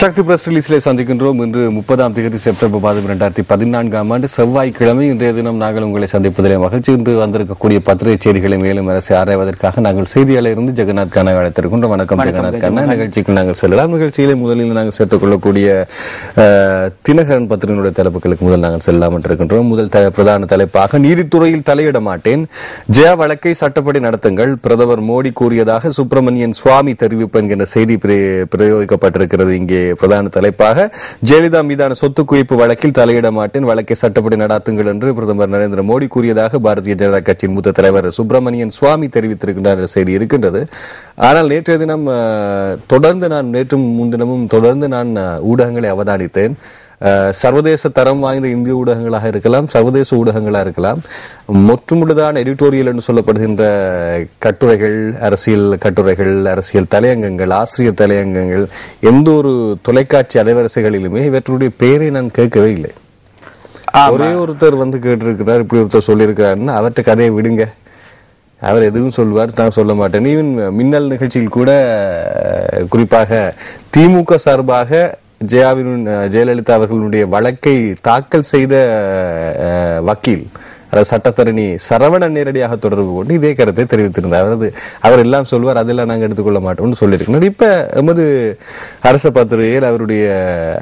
சக்தி press ரிலீஸிலே சந்திக்கின்றோம். இன்று 30ஆம் தேதி செப்டம்பர் மாதம் 2014ஆம் ஆண்டு செவ்வாய்க்கிழமை. இன்றைய தினம் நாங்கள் உங்களை சந்திப்பதிலே மகிழ்ச்சி. இன்று வந்திருக்கக்கூடிய பத்திரிகை செய்திகளை மேலும் அரசை ஆராய்வதற்காக நாங்கள் செய்தியாளரிருந்து ஜெகநாத் கானா அழைத்திருக்கின்றோம். வணக்கம் ஜெகநாத் கானா. நிகழ்ச்சிக்கு நாங்கள் செல்லலாம். நிகழ்ச்சியிலே முதலில் நாங்கள் சேர்த்துக் கொள்ளக்கூடிய தினகரன் பத்திரிகையினுடைய தலைப்புகளுக்கு முதல் நாங்கள் செல்லலாம் இருக்கின்றோம். முதல் பிரதான தலைப்பாக நீதித்துறையில் தலையிட மாட்டேன், ஜெயா வழக்கை சட்டப்படி நடத்துங்கள், பிரதமர் மோடி கூறியதாக சுப்பிரமணியன் சுவாமி தெரிவிப்பு என்கின்ற செய்தி பிரயோகிக்கப்பட்டிருக்கிறது. இங்கே பிரதான தலைப்பாக ஜெயலலிதா மீதான சொத்து குவிப்பு வழக்கில் தலையிட மாட்டேன், வழக்கை சட்டப்படி நடாத்துங்கள் என்று பிரதமர் நரேந்திர மோடி கூறியதாக பாரதிய ஜனதா கட்சியின் மூத்த தலைவர் சுப்பிரமணியன் சுவாமி தெரிவித்திருக்கின்றார் செய்தி இருக்கின்றது. ஆனால் நேற்றைய தினம் நேற்றும் முன்தினமும் தொடர்ந்து நான் ஊடகங்களை அவதானித்தேன். சர்வதேச தரம் வாய்ந்த இந்திய ஊடகங்களாக இருக்கலாம், சர்வதேச ஊடகங்களாக இருக்கலாம், முற்றுமுழுதான எடிட்டோரியல் என்று சொல்லப்படுகின்ற கட்டுரைகள், அரசியல் கட்டுரைகள், அரசியல் தலையங்கங்கள், ஆசிரியர் தலையங்கங்கள், எந்த ஒரு தொலைக்காட்சி அலைவரிசைகளிலுமே இவற்றுடைய பெயரை நான் கேட்கவே இல்லை. ஒரே ஒருத்தர் வந்து கேட்டிருக்கிறார், இப்படி ஒருத்தர் சொல்லியிருக்கிறாருன்னு அவர்கிட்ட கதையை விடுங்க, அவர் எதுவும் சொல்வார், நான் சொல்ல மாட்டேன். ஈவன் மின்னல் நிகழ்ச்சியில் கூட குறிப்பாக திமுக சார்பாக ஜெயலலிதா அவர்களுடைய வழக்கை தாக்கல் செய்த வக்கீல் சட்டத்தரணி சரவணன் நேரடியாக தொடர்பு கொண்டு இதே கருத்தை தெரிவித்திருந்தார். அவர் எல்லாம் சொல்வார், அதெல்லாம் நாங்கள் எடுத்துக்கொள்ள மாட்டோம்னு சொல்லியிருக்கணும். இப்ப எமது அரச பத்திரிகையில் அவருடைய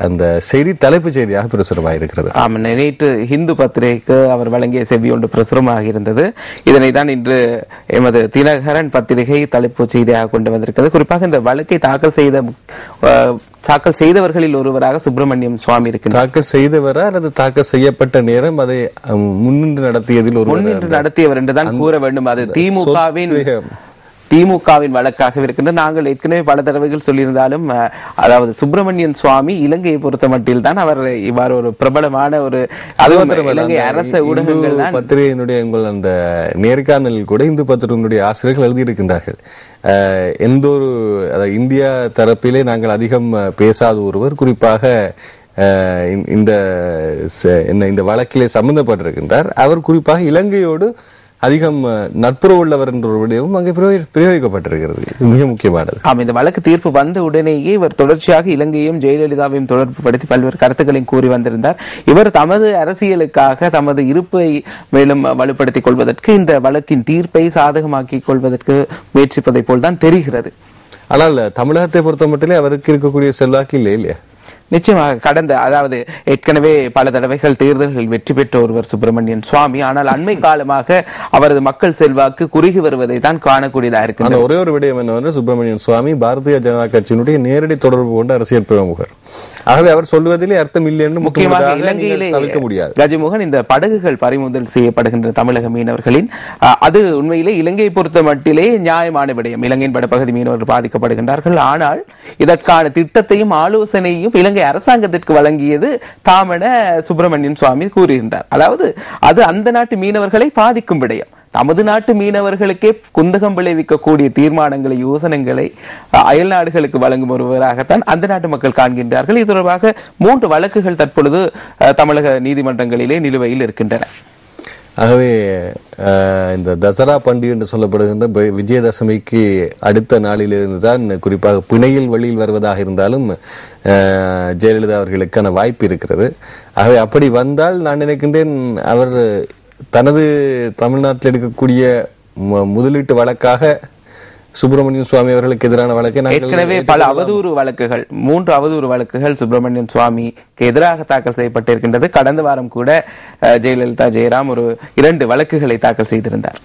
அந்த செய்தி தலைப்பு செய்தியாக பிரசுரமாக இருக்கிறது. ஆமாம், நேற்று ஹிந்து பத்திரிகைக்கு அவர் வழங்கிய செவி ஒன்று பிரசுரமாக இருந்தது. இதனை தான் இன்று எமது தினகரன் பத்திரிகை தலைப்பு செய்தியாக கொண்டு வந்திருக்கிறது. குறிப்பாக இந்த வழக்கை தாக்கல் செய்தவர்களில் ஒருவராக சுப்பிரமணியம் சுவாமி இருக்கிறார். தாக்கல் செய்தவரா அல்லது தாக்கல் செய்யப்பட்ட நேரம் அதை முன்னின்று நடத்தியவர் என்றுதான் கூற வேண்டும். அது திமுகவின் வழக்காக இருக்கின்ற நாங்கள் ஏற்கனவே பல தடவைகள் சொல்லியிருந்தாலும், அதாவது சுப்பிரமணியன் சுவாமி இலங்கையை பொறுத்த மட்டில் தான் அவர் இவ்வாறு ஒரு பிரபலமான ஒரு இலங்கை அரச ஊடகங்கள் தான் பத்திரிகையினுடைய அந்த நேர்காணலில் கூட இந்து பத்திரிகையினுடைய ஆசிரியர்கள் எழுதியிருக்கின்றார்கள். எந்த ஒரு இந்தியா தரப்பிலே நாங்கள் அதிகம் பேசாத ஒருவர் குறிப்பாக இந்த வழக்கிலே சம்பந்தப்பட்டிருக்கின்றார். அவர் குறிப்பாக இலங்கையோடு அதிகம் நட்புறவு உள்ளவர் என்ற ஒரு விடயமும் அங்கே பிரயோகிக்கப்பட்டிருக்கிறது. மிக முக்கியமானது. இந்த வழக்கு தீர்ப்பு வந்த உடனேயே இவர் தொடர்ச்சியாக இலங்கையும் ஜெயலலிதாவையும் தொடர்பு படுத்தி பல்வேறு கருத்துக்களையும் கூறி வந்திருந்தார். இவர் தமது அரசியலுக்காக தமது இருப்பை மேலும் வலுப்படுத்திக் கொள்வதற்கு, இந்த வழக்கின் தீர்ப்பை சாதகமாக்கிக் கொள்வதற்கு முயற்சிப்பதை போல்தான் தெரிகிறது. ஆனால் தமிழகத்தை பொறுத்த மட்டுமே அவருக்கு இருக்கக்கூடிய செல்வாக்கு இல்லையா? நிச்சயமாக அதாவது ஏற்கனவே பல தடவைகள் தேர்தல்கள் வெற்றி பெற்ற ஒருவர் சுப்பிரமணியன் சுவாமி. ஆனால் அண்மை காலமாக அவரது மக்கள் செல்வாக்கு குறுகி வருவதை தான் காணக்கூடியதாக இருக்கு. ஒரே ஒரு விடயம் என்னவென்றால், சுப்பிரமணியன் சுவாமி பாரதிய ஜனதா கட்சியினுடைய நேரடி தொடர்பு கொண்ட அரசியல் பிரமுகர். ஆகவே அவர் சொல்வதிலே அர்த்தம் இல்லை என்று முக்கியமாக இலங்கையிலே தவிர்க்க முடியாது. கஜமுகன், இந்த படகுகள் பறிமுதல் செய்யப்படுகின்ற தமிழக மீனவர்களின் அது உண்மையிலே இலங்கையை பொறுத்த மட்டிலே நியாயமான விடயம். இலங்கையின் வடபகுதி மீனவர்கள் பாதிக்கப்படுகின்றார்கள். ஆனால் இதற்கான திட்டத்தையும் ஆலோசனையும் இலங்கை அரசாங்கத்திற்கு வழங்கியது தாமென சுப்பிரமணியன் சுவாமி கூறுகின்றார். அதாவது அது அந்த நாட்டு மீனவர்களை பாதிக்கும் விடயம். தமது நாட்டு மீனவர்களுக்கே குந்தகம் விளைவிக்கக்கூடிய தீர்மானங்களை, யோசனைகளை அயல் நாடுகளுக்கு வழங்கும் ஒருவராகத்தான் அந்த நாட்டு மக்கள் காண்கின்றார்கள். இது தொடர்பாக 3 வழக்குகள் தற்பொழுது தமிழக நீதிமன்றங்களிலே நிலுவையில் இருக்கின்றன. ஆகவே இந்த தசரா பண்டிகை என்று சொல்லப்படுகின்ற விஜயதசமிக்கு அடுத்த நாளிலிருந்து தான் குறிப்பாக பிணையில் வழியில் வருவதாக இருந்தாலும் ஜெயலலிதா அவர்களுக்கான வாய்ப்பு இருக்கிறது. ஆகவே அப்படி வந்தால் நான் நினைக்கின்றேன் அவர் தனது தமிழ்நாட்டில் எடுக்கக்கூடிய முதலீட்டு வழக்காக சுப்பிரமணியன் சுவாமி அவர்களுக்கு எதிரான வழக்கை ஏற்கனவே பல அவதூறு வழக்குகள், 3 அவதூறு வழக்குகள் சுப்பிரமணியன் சுவாமிக்கு எதிராக தாக்கல் செய்யப்பட்டிருக்கின்றது. கடந்த வாரம் கூட ஜெயலலிதா, ஜெயராம் ஒரு 2 வழக்குகளை தாக்கல் செய்திருந்தார்.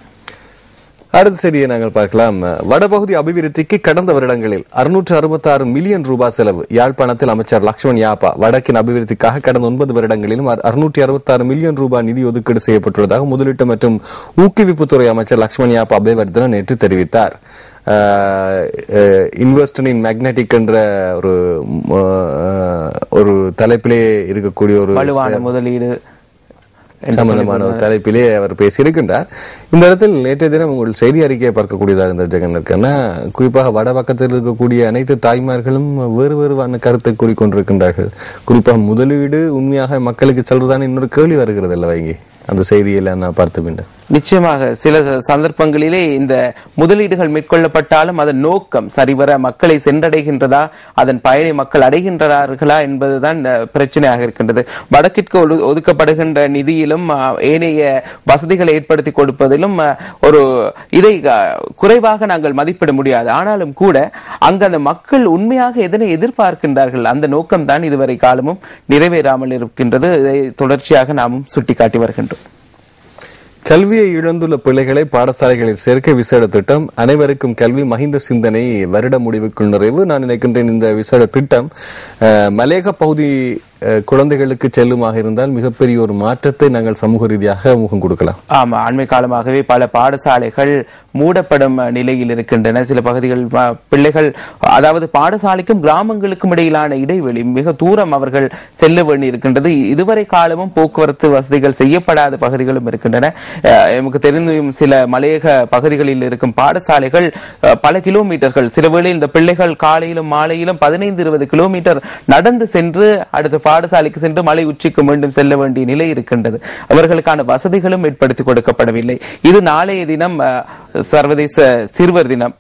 அடுத்த செய்தியை நாங்கள் பார்க்கலாம். வடபகுதி அபிவிருத்திக்கு கடந்த வருடங்களில் 666 மில்லியன் ரூபாய் செலவு. யாழ்ப்பாணத்தில் அமைச்சர் லக்ஷ்மண் யாப்பா வடக்கின் அபிவிருத்திக்காக கடந்த 9 வருடங்களிலும் 666 மில்லியன் ரூபாய் நிதி ஒதுக்கீடு செய்யப்பட்டுள்ளதாக முதலீட்டு மற்றும் ஊக்குவிப்புத்துறை அமைச்சர் லக்ஷ்மண் யாப்பா அபேவர்தன நேற்று தெரிவித்தார். இன்வெஸ்ட் இன் மேக்னெட்டிக் என்ற ஒரு தலைப்பிலே இருக்கக்கூடிய ஒரு வலுவான முதலீடு சம்பந்தமான ஒரு தலைப்பிலே அவர் பேசியிருக்கின்றார். இந்த இடத்தில் நேற்றைய தினம் உங்கள் செய்தி அறிக்கையை பார்க்கக்கூடியதாக இருந்த ஜெகன், குறிப்பாக வட பக்கத்தில் இருக்கக்கூடிய அனைத்து தாய்மார்களும் வேறு வேறுவான கருத்தை கூறிக்கொண்டிருக்கின்றார்கள். குறிப்பாக முதலீடு உண்மையாக மக்களுக்கு செல்றதான இன்னொரு கேள்வி வருகிறது அல்லவா? இங்கே அந்த செய்தியெல்லாம் நான் பார்த்து பின்னர் நிச்சயமாக சில சந்தர்ப்பங்களிலே இந்த முதலீடுகள் மேற்கொள்ளப்பட்டாலும் அதன் நோக்கம் சரிவர மக்களை சென்றடைகின்றதா, அதன் பயனை மக்கள் அடைகின்றார்களா என்பதுதான் பிரச்சனையாக இருக்கின்றது. வடக்கிற்கு ஒதுக்கப்படுகின்ற நிதியிலும் ஏனைய வசதிகளை ஏற்படுத்தி கொடுப்பதிலும் ஒரு இதை குறைவாக நாங்கள் மதிப்பிட முடியாது. ஆனாலும் கூட அங்கு அந்த மக்கள் உண்மையாக எதனை எதிர்பார்க்கின்றார்கள், அந்த நோக்கம் தான் இதுவரை காலமும் நிறைவேறாமல் இருக்கின்றது. இதை தொடர்ச்சியாக நாமும் சுட்டிக்காட்டி வருகின்றோம். கல்வியை இழந்துள்ள பிள்ளைகளை பாடசாலைகளில் சேர்க்க விசேட திட்டம். அனைவருக்கும் கல்வி மஹிந்த சிந்தனை வருட முடிவுக்குள் நிறைவு. நான் நினைக்கின்றேன் இந்த விசேட திட்டம் மலேக பகுதி குழந்தைகளுக்கு செல்லுமாக இருந்தால் மிகப்பெரிய ஒரு மாற்றத்தை நாங்கள் சமூக ரீதியாக முகம் கொடுக்கலாம். ஆமா, அண்மை காலமாகவே பல பாடசாலைகள் மூடப்படும் நிலையில் இருக்கின்றன. சில பகுதிகள் பிள்ளைகள், அதாவது பாடசாலைக்கும் கிராமங்களுக்கும் இடையிலான இடைவெளி மிக தூரம் அவர்கள் செல்ல வேண்டி இருக்கின்றது. இதுவரை காலமும் போக்குவரத்து வசதிகள் செய்யப்படாத பகுதிகளும் இருக்கின்றன. நமக்கு தெரிந்தும் சில மலையக பகுதிகளில் இருக்கும் பாடசாலைகள் பல கிலோமீட்டர்கள், சில வேளை இந்த பிள்ளைகள் காலையிலும் மாலையிலும் 15-20 கிலோமீட்டர் நடந்து சென்று அடுத்த பாடசாலைக்கு சென்று மலை உச்சிக்கு மீண்டும் செல்ல வேண்டிய நிலை இருக்கின்றது. அவர்களுக்கான வசதிகளும் ஏற்படுத்தி கொடுக்கப்படவில்லை. இது நாளைய தினம் சர்வதேச சிறுவர் தினம்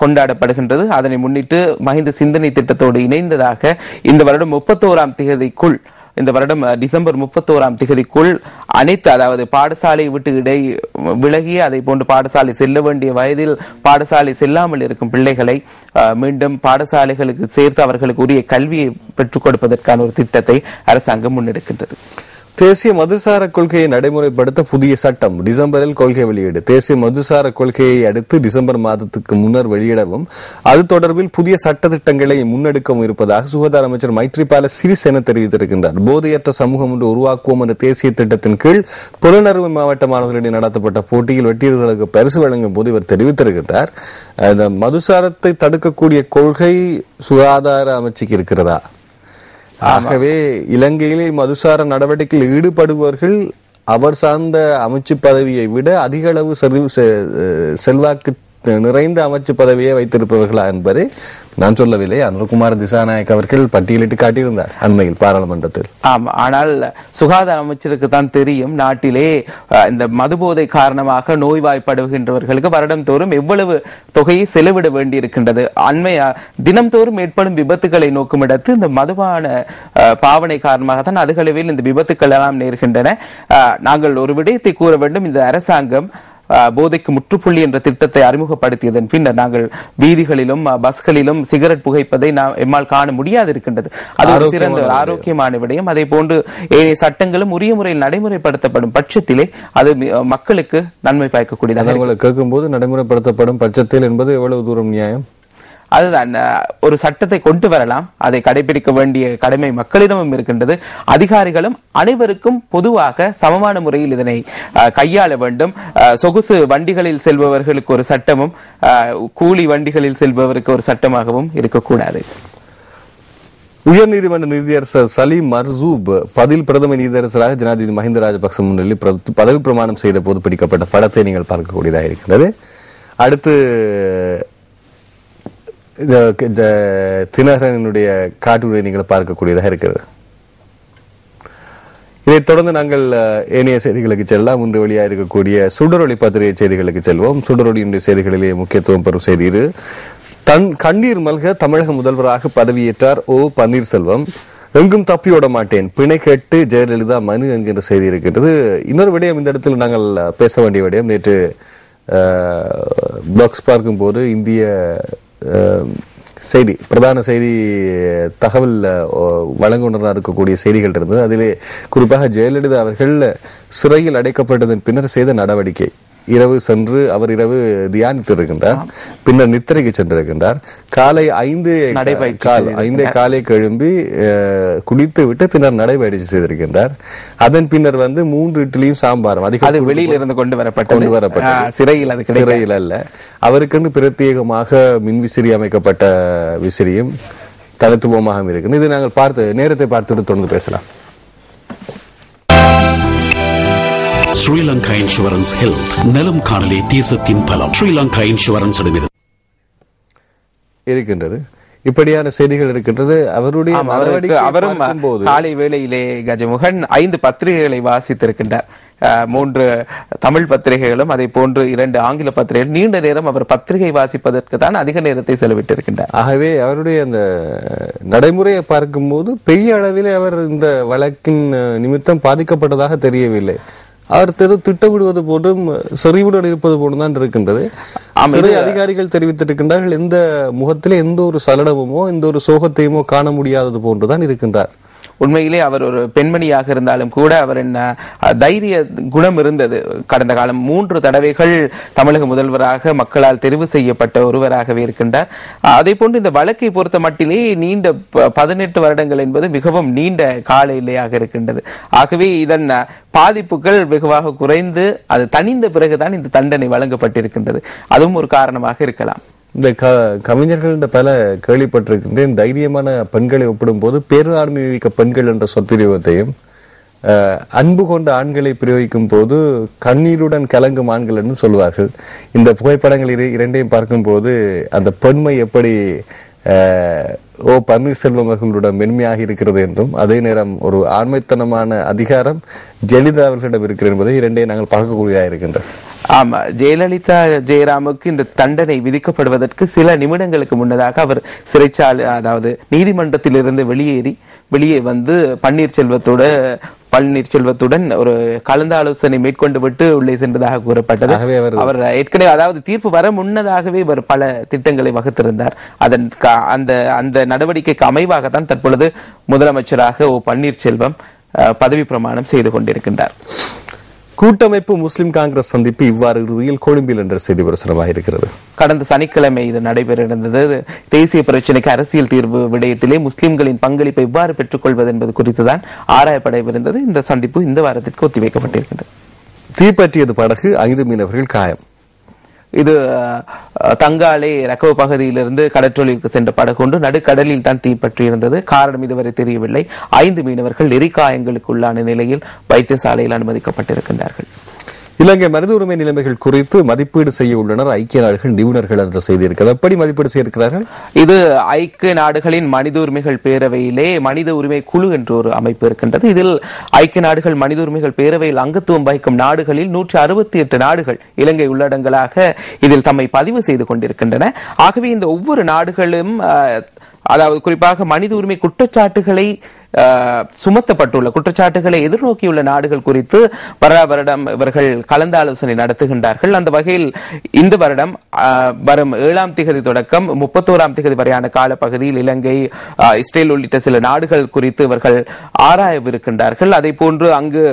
கொண்டாடப்படுகின்றது. அதனை முன்னிட்டு மஹிந்த சிந்தனை திட்டத்தோடு இணைந்ததாக இந்த வருடம் 31ஆம் தேதிக்குள், இந்த வருடம் டிசம்பர் 31ஆம் தேதிக்குள் அனைத்து, அதாவது பாடசாலை விட்டு விலகி அதை போன்று பாடசாலை செல்ல வேண்டிய வயதில் பாடசாலை செல்லாமல் இருக்கும் பிள்ளைகளை மீண்டும் பாடசாலைகளுக்கு சேர்த்து அவர்களுக்கு உரிய கல்வியை பெற்றுக் கொடுப்பதற்கான ஒரு திட்டத்தை அரசாங்கம் முன்னெடுக்கின்றது. தேசிய மதுசார கொள்கையை நடைமுறைப்படுத்த புதிய சட்டம். டிசம்பரில் கொள்கை வெளியீடு. தேசிய மதுசார கொள்கையை அடுத்து டிசம்பர் மாதத்துக்கு முன்னர் வெளியிடவும் அது தொடர்பில் புதிய சட்ட திட்டங்களை முன்னெடுக்கவும் இருப்பதாக சுகாதார அமைச்சர் மைத்ரிபால சிறிசேன தெரிவித்திருக்கின்றார். போதையற்ற சமூகம் ஒன்று உருவாக்குவோம் என்ற தேசிய திட்டத்தின் கீழ் புலனறுவை மாவட்ட மாணவர்களிடையே நடத்தப்பட்ட போட்டியில் வெற்றியாளர்களுக்கு பரிசு வழங்கும் போது இவர் தெரிவித்திருக்கின்றார். இந்த மதுசாரத்தை தடுக்கக்கூடிய கொள்கை சுகாதார அமைச்சுக்கு இருக்கிறதா? ஆகவே இலங்கையிலே மதுசார நடவடிக்கையில் ஈடுபடுபவர்கள் அவர் சார்ந்த அமைச்சு பதவியை விட அதிக அளவு செல்வாக்கு நிறைந்த அமைச்சு பதவியை வைத்திருப்பவர்களா என்பதை நான் சொல்லவில்லை. அனுர்குமார் திசாநாயக் அவர்கள் பட்டியலிட்டு காட்டியிருந்தார் அண்மையில் பாராளுமன்றத்தில். ஆனால் சுகாதார அமைச்சருக்கு தான் தெரியும் நாட்டிலே இந்த மதுபோதை காரணமாக நோய்வாய்ப்படுகின்றவர்களுக்கு வருடம் தோறும் எவ்வளவு தொகையை செலவிட வேண்டி இருக்கின்றது. தினம்தோறும் ஏற்படும் விபத்துக்களை நோக்குமிடத்து இந்த மதுபான பாவனை காரணமாக தான் அதிகளவில் இந்த விபத்துக்கள் எல்லாம் நேர்கின்றன. நாங்கள் ஒரு விடயத்தை கூற வேண்டும். இந்த அரசாங்கம் போதைக்கு முற்றுப்புள்ளி என்ற திட்டத்தை அறிமுகப்படுத்தியதன் பின்னர் நாங்கள் வீதிகளிலும் பஸ்களிலும் சிகரெட் புகைப்பதை எம்மால் காண முடியாது இருக்கின்றது. அது ஒரு சிறந்த ஆரோக்கியமான விடயம். அதே போன்று சட்டங்களும் உரிய முறையில் நடைமுறைப்படுத்தப்படும் பட்சத்திலே அது மக்களுக்கு நன்மை பயக்கக்கூடியதாக கேட்கும் போது நடைமுறைப்படுத்தப்படும் பட்சத்தில் என்பது எவ்வளவு தூரம் நியாயம்? அதுதான், ஒரு சட்டத்தை கொண்டு வரலாம், அதை கடைபிடிக்க வேண்டிய கடமை மக்களிடமும் இருக்கின்றது. அதிகாரிகளும் அனைவருக்கும் பொதுவாக சமமான முறையில் இதனை கையாள வேண்டும். சொகுசு வண்டிகளில் செல்பவர்களுக்கு ஒரு சட்டமும் கூலி வண்டிகளில் செல்பவருக்கு ஒரு சட்டமாகவும் இருக்கக்கூடாது. உயர்நீதிமன்ற நீதியரசர் சலீம் மர்சூப் பதில் பிரதம நீதியரசராக ஜனாதிபதி மஹிந்த ராஜபக்ச முன்னிலையில் பதவி பிரமாணம் செய்த போது பிடிக்கப்பட்ட படத்தை நீங்கள் பார்க்கக்கூடியதாக இருக்கிறது. அடுத்து தினகரனுடைய காட்டுரை நீங்கள் பார்க்கக்கூடியதாக இருக்கிறது. இதைத் தொடர்ந்து நாங்கள் ஏனைய செய்திகளுக்கு செல்லலாம். இன்று வெளியாக இருக்கக்கூடிய சுடரொளி பத்திரிகை செய்திகளுக்கு செல்வோம். சுடரொளியினுடைய செய்திகளிலே முக்கியத்துவம் பெறும் செய்தி இது. கண்ணீர் மல்க தமிழக முதல்வராக பதவியேற்றார் ஓ பன்னீர்செல்வம். எங்கும் தப்பியோட மாட்டேன், பிணை கேட்டு ஜெயலலிதா மனு என்கின்ற செய்தி இருக்கின்றது. இன்னொரு விடயம் இந்த இடத்தில் நாங்கள் பேச வேண்டிய விடயம். நேற்று பிளாக்ஸ் பார்க்கும் போது இந்திய செய்தி பிரதான செய்தி தகவல் வழங்குனராக இருக்கக்கூடிய செய்திகள் இருந்தது. அதிலே குறிப்பாக ஜெயலலிதா அவர்கள் சிறையில் அடைக்கப்பட்டதன் பின்னர் செய்த நடவடிக்கை, இரவு சென்று அவர் இரவு தியானித்திருக்கின்றார், பின்னர் நித்திரைக்கு சென்றிருக்கின்றார். காலை 5 காலை எழும்பி குடித்து விட்டு பின்னர் நடைபயிற்சி செய்திருக்கின்றார். அதன் பின்னர் 3 இட்லியும் சாம்பாரும் அதிக வெளியில் இருந்து கொண்டு வரப்பட்ட சிறையில் அல்ல, அவருக்கென்று பிரத்யேகமாக மின்விசிறி அமைக்கப்பட்ட விசிறியும் தனித்துவமாக இருக்கு. இது நாங்கள் நேரத்தை பார்த்துட்டு தொடர்ந்து பேசலாம். ஸ்ரீலங்கா இன்சூரன்ஸ் ஹெல்த் நலம் காணலே தேசத்தின் பலம். ஸ்ரீலங்கா இன்சூரன்ஸ் இருக்கின்றது. இப்படியான செய்திகள் இருக்கின்றது. அவரும் காலை வேளையிலே கஜமுகன் 5 பத்திரிகைகளை வாசித்திருக்கின்றார். 3 தமிழ் பத்திரிகைகளும் அதை போன்று 2 ஆங்கில பத்திரிகைகள் நீண்ட நேரம் அவர் பத்திரிகை வாசிப்பதற்கு தான் அதிக நேரத்தை செலவிட்டிருக்கின்றார். ஆகவே அவருடைய அந்த நடைமுறையை பார்க்கும்போது பெரிய அளவில் அவர் இந்த வழக்கின் நிமித்தம் பாதிக்கப்பட்டதாக தெரியவில்லை. அவர் திட்டமிடுவது போன்றும் செறிவுடன் இருப்பது போன்றுதான் இருக்கின்றது. அதிகாரிகள் தெரிவித்திருக்கின்றார்கள் எந்த முகத்திலே எந்த ஒரு சலனமுமோ எந்த ஒரு சோகத்தையுமோ காண முடியாதது போன்றுதான் இருக்கின்றார். உண்மையிலே அவர் ஒரு பெண்மணியாக இருந்தாலும் கூட அவரின் தைரிய குணம் இருந்தது. கடந்த காலம் 3 தடவைகள் தமிழக முதல்வராக மக்களால் தெரிவு செய்யப்பட்ட ஒருவராகவே இருக்கின்றார். அதே போன்று இந்த வழக்கை பொறுத்த மட்டிலே நீண்ட 18 வருடங்கள் என்பது மிகவும் நீண்ட கால எல்லையாக இருக்கின்றது. ஆகவே இதன் பாதிப்புகள் வெகுவாக குறைந்து அது தணிந்த பிறகுதான் இந்த தண்டனை வழங்கப்பட்டிருக்கின்றது. அதுவும் ஒரு காரணமாக இருக்கலாம். இந்த கவிஞர்கள் பல கேள்விப்பட்டிருக்கின்றேன். தைரியமான பெண்களை ஒப்பிடும் போது பேராண்மை மிக்க பெண்கள் என்ற சொற்பிரயோகத்தையும் அன்பு கொண்ட ஆண்களை பிரயோகிக்கும் போது கண்ணீருடன் கலங்கும் ஆண்கள் என்று சொல்வார்கள். இந்த புகைப்படங்கள் இரண்டையும் பார்க்கும் போது அந்த பெண்மை எப்படி பன்னீர்செல்வம் அவர்களுடன் மென்மையாக இருக்கிறது என்றும் அதே நேரம் ஒரு ஆண்மைத்தனமான அதிகாரம் ஜெயலலிதா அவர்களிடம் இருக்கிறது என்பதை இரண்டையும் நாங்கள் பார்க்கக்கூடியதாக இருக்கின்றோம். ஆமா, ஜெயலலிதா ஜெயராமுக்கு இந்த தண்டனை விதிக்கப்படுவதற்கு சில நிமிடங்களுக்கு முன்னதாக அவர் சிறைச்சாலை அதாவது நீதிமன்றத்திலிருந்து வெளியே வந்து பன்னீர்செல்வத்துடன் ஒரு கலந்த ஆலோசனை மேற்கொண்டு விட்டு உள்ளே சென்றதாக கூறப்பட்டது. அவர் ஏற்கனவே அதாவது தீர்ப்பு வர முன்னதாகவே இவர் பல திட்டங்களை வகுத்திருந்தார். அந்த நடவடிக்கைக்கு அமைவாகத்தான் தற்பொழுது முதலமைச்சராக பன்னீர்செல்வம் பதவி பிரமாணம் செய்து கொண்டிருக்கின்றார். கூட்டமைப்பு முஸ்லிம் காங்கிரஸ் சந்திப்பு இவ்வாறு இறுதியில் கொழும்பில் என்ற செய்தி பிரசுரமாக இருக்கிறது. கடந்த சனிக்கிழமை இது நடைபெற இருந்தது. தேசிய பிரச்சினைக்கு அரசியல் தீர்வு விடயத்திலே முஸ்லிம்களின் பங்களிப்பை இவ்வாறு பெற்றுக் கொள்வது என்பது குறித்துதான் ஆராயப்படவிருந்தது. இந்த சந்திப்பு இந்த வாரத்திற்கு ஒத்திவைக்கப்பட்டிருக்கின்றது. தீப்பற்றியது படகு, 5 மீனவர்கள் காயம். இது தங்காலே ரக்கவ பகுதியிலிருந்து கடற்றொழிலுக்கு சென்ற படகு ஒன்று நடுக்கடலில் தான் தீப்பற்றியிருந்தது. காரணம் இதுவரை தெரியவில்லை. 5 மீனவர்கள் எரிகாயங்களுக்கு உள்ளான நிலையில் வைத்தியசாலையில் அனுமதிக்கப்பட்டிருக்கின்றார்கள். இலங்கை மனித உரிமை நிலைமைகள் குறித்து மதிப்பீடு செய்ய உள்ளனர் ஐக்கிய நாடுகள் நிபுணர்கள் என்ற செய்தி இருக்கிறது. எப்படி மதிப்பீடு செய்திருக்கிறார்கள்? இது ஐக்கிய நாடுகளின் மனித உரிமைகள் பேரவையிலே மனித உரிமை குழு என்று ஒரு அமைப்பு இருக்கின்றது. இதில் ஐக்கிய நாடுகள் மனித உரிமைகள் பேரவையில் அங்கத்துவம் வகிக்கும் நாடுகளில் 168 நாடுகள் இலங்கை உள்ளடங்கலாக இதில் தம்மை பதிவு செய்து கொண்டிருக்கின்றன. ஆகவே இந்த ஒவ்வொரு நாடுகளும் அதாவது குறிப்பாக மனித உரிமை குற்றச்சாட்டுகளை சுமத்தப்பட்டுள்ள குற்றச்சாட்டுகளை எதிர்நோக்கியுள்ள நாடுகள் குறித்து வருடம் இவர்கள் கலந்து ஆலோசனை நடத்துகின்றார்கள். அந்த வகையில் இந்த வருடம் வரும் 7ஆம் தேதி தொடக்கம் 31ஆம் தேதி வரையான காலப்பகுதியில் இலங்கை, இஸ்ரேல் உள்ளிட்ட சில நாடுகள் குறித்து இவர்கள் ஆராயவிருக்கின்றார்கள். அதே போன்று அங்கு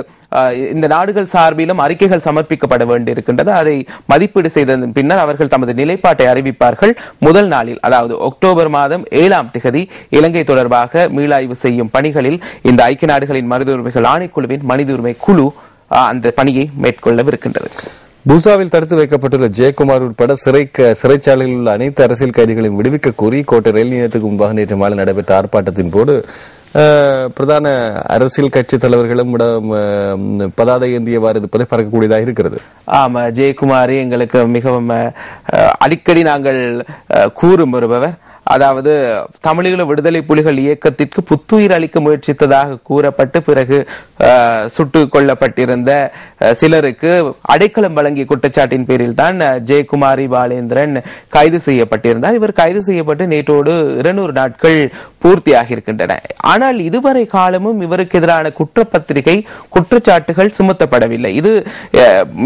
இந்த நாடுகள் சார்பிலும் அறிக்கைகள் சமர்ப்பிக்கப்பட வேண்டியிருக்கின்றது. அதை மதிப்பீடு செய்ததன் பின்னர் அவர்கள் தமது நிலைப்பாட்டை அறிவிப்பார்கள். முதல் நாளில் அதாவது அக்டோபர் மாதம் 7ஆம் தேதி இலங்கை தொடர்பாக மீளாய்வு செய்யும் பணிகளில் இந்த ஐக்கிய நாடுகளின் மனித உரிமைகள் ஆணைக்குழுவின் மனித உரிமை குழு அந்த பணியை மேற்கொள்ளவிருக்கின்றது. பூசாவில் தடுத்து வைக்கப்பட்டுள்ள ஜெயக்குமார் உட்பட சிறைச்சாலையில் உள்ள அனைத்து அரசியல் கைதிகளையும் விடுவிக்க கோரி கோட்டை ரயில் நிலையத்துக்கு முன்பாக நேற்று மாலை நடைபெற்ற ஆர்ப்பாட்டத்தின் போது பிரதான அரசியல் கட்சி தலைவர்களும் பதாதை ஏந்தியவாறு இருப்பதை பார்க்கக்கூடியதாக இருக்கிறது. ஆமா, ஜெயக்குமாரி எங்களுக்கு மிகவும் அடிக்கடி நாங்கள் கூறும் வருபவர். அதாவது தமிழீழ விடுதலை புலிகள் இயக்கத்திற்கு புத்துயிர் அளிக்க முயற்சித்ததாக கூறப்பட்டு பிறகு சுட்டுக் கொல்லப்பட்டிருந்த சிலருக்கு அடைக்கலம் வழங்கிய குற்றச்சாட்டின் பேரில் தான் ஜெயக்குமாரி பாலேந்திரன் கைது செய்யப்பட்டிருந்தார். இவர் கைது செய்யப்பட்டு நேற்றோடு 200 நாட்கள் பூர்த்தியாகி இருக்கின்றன. ஆனால் இதுவரை காலமும் இவருக்கு எதிரான குற்றப்பத்திரிகை குற்றச்சாட்டுகள் சுமத்தப்படவில்லை. இது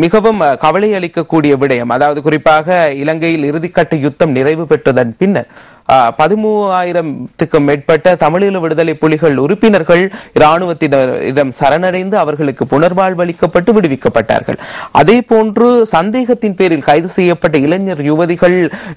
மிகவும் கவலை அளிக்கக்கூடிய விடயம். அதாவது குறிப்பாக இலங்கையில் இறுதிக்கட்ட யுத்தம் நிறைவு பெற்றதன் பின்னர் 13,000க்கும் மேற்பட்ட தமிழீழ விடுதலை புலிகள் உறுப்பினர்கள் இராணுவத்தினரிடம் சரணடைந்து அவர்களுக்கு புனர்வாழ்வு அளிக்கப்பட்டு விடுவிக்கப்பட்டார்கள். அதே போன்று சந்தேகத்தின் பேரில் கைது செய்யப்பட்ட இளைஞர் யுவதிகள்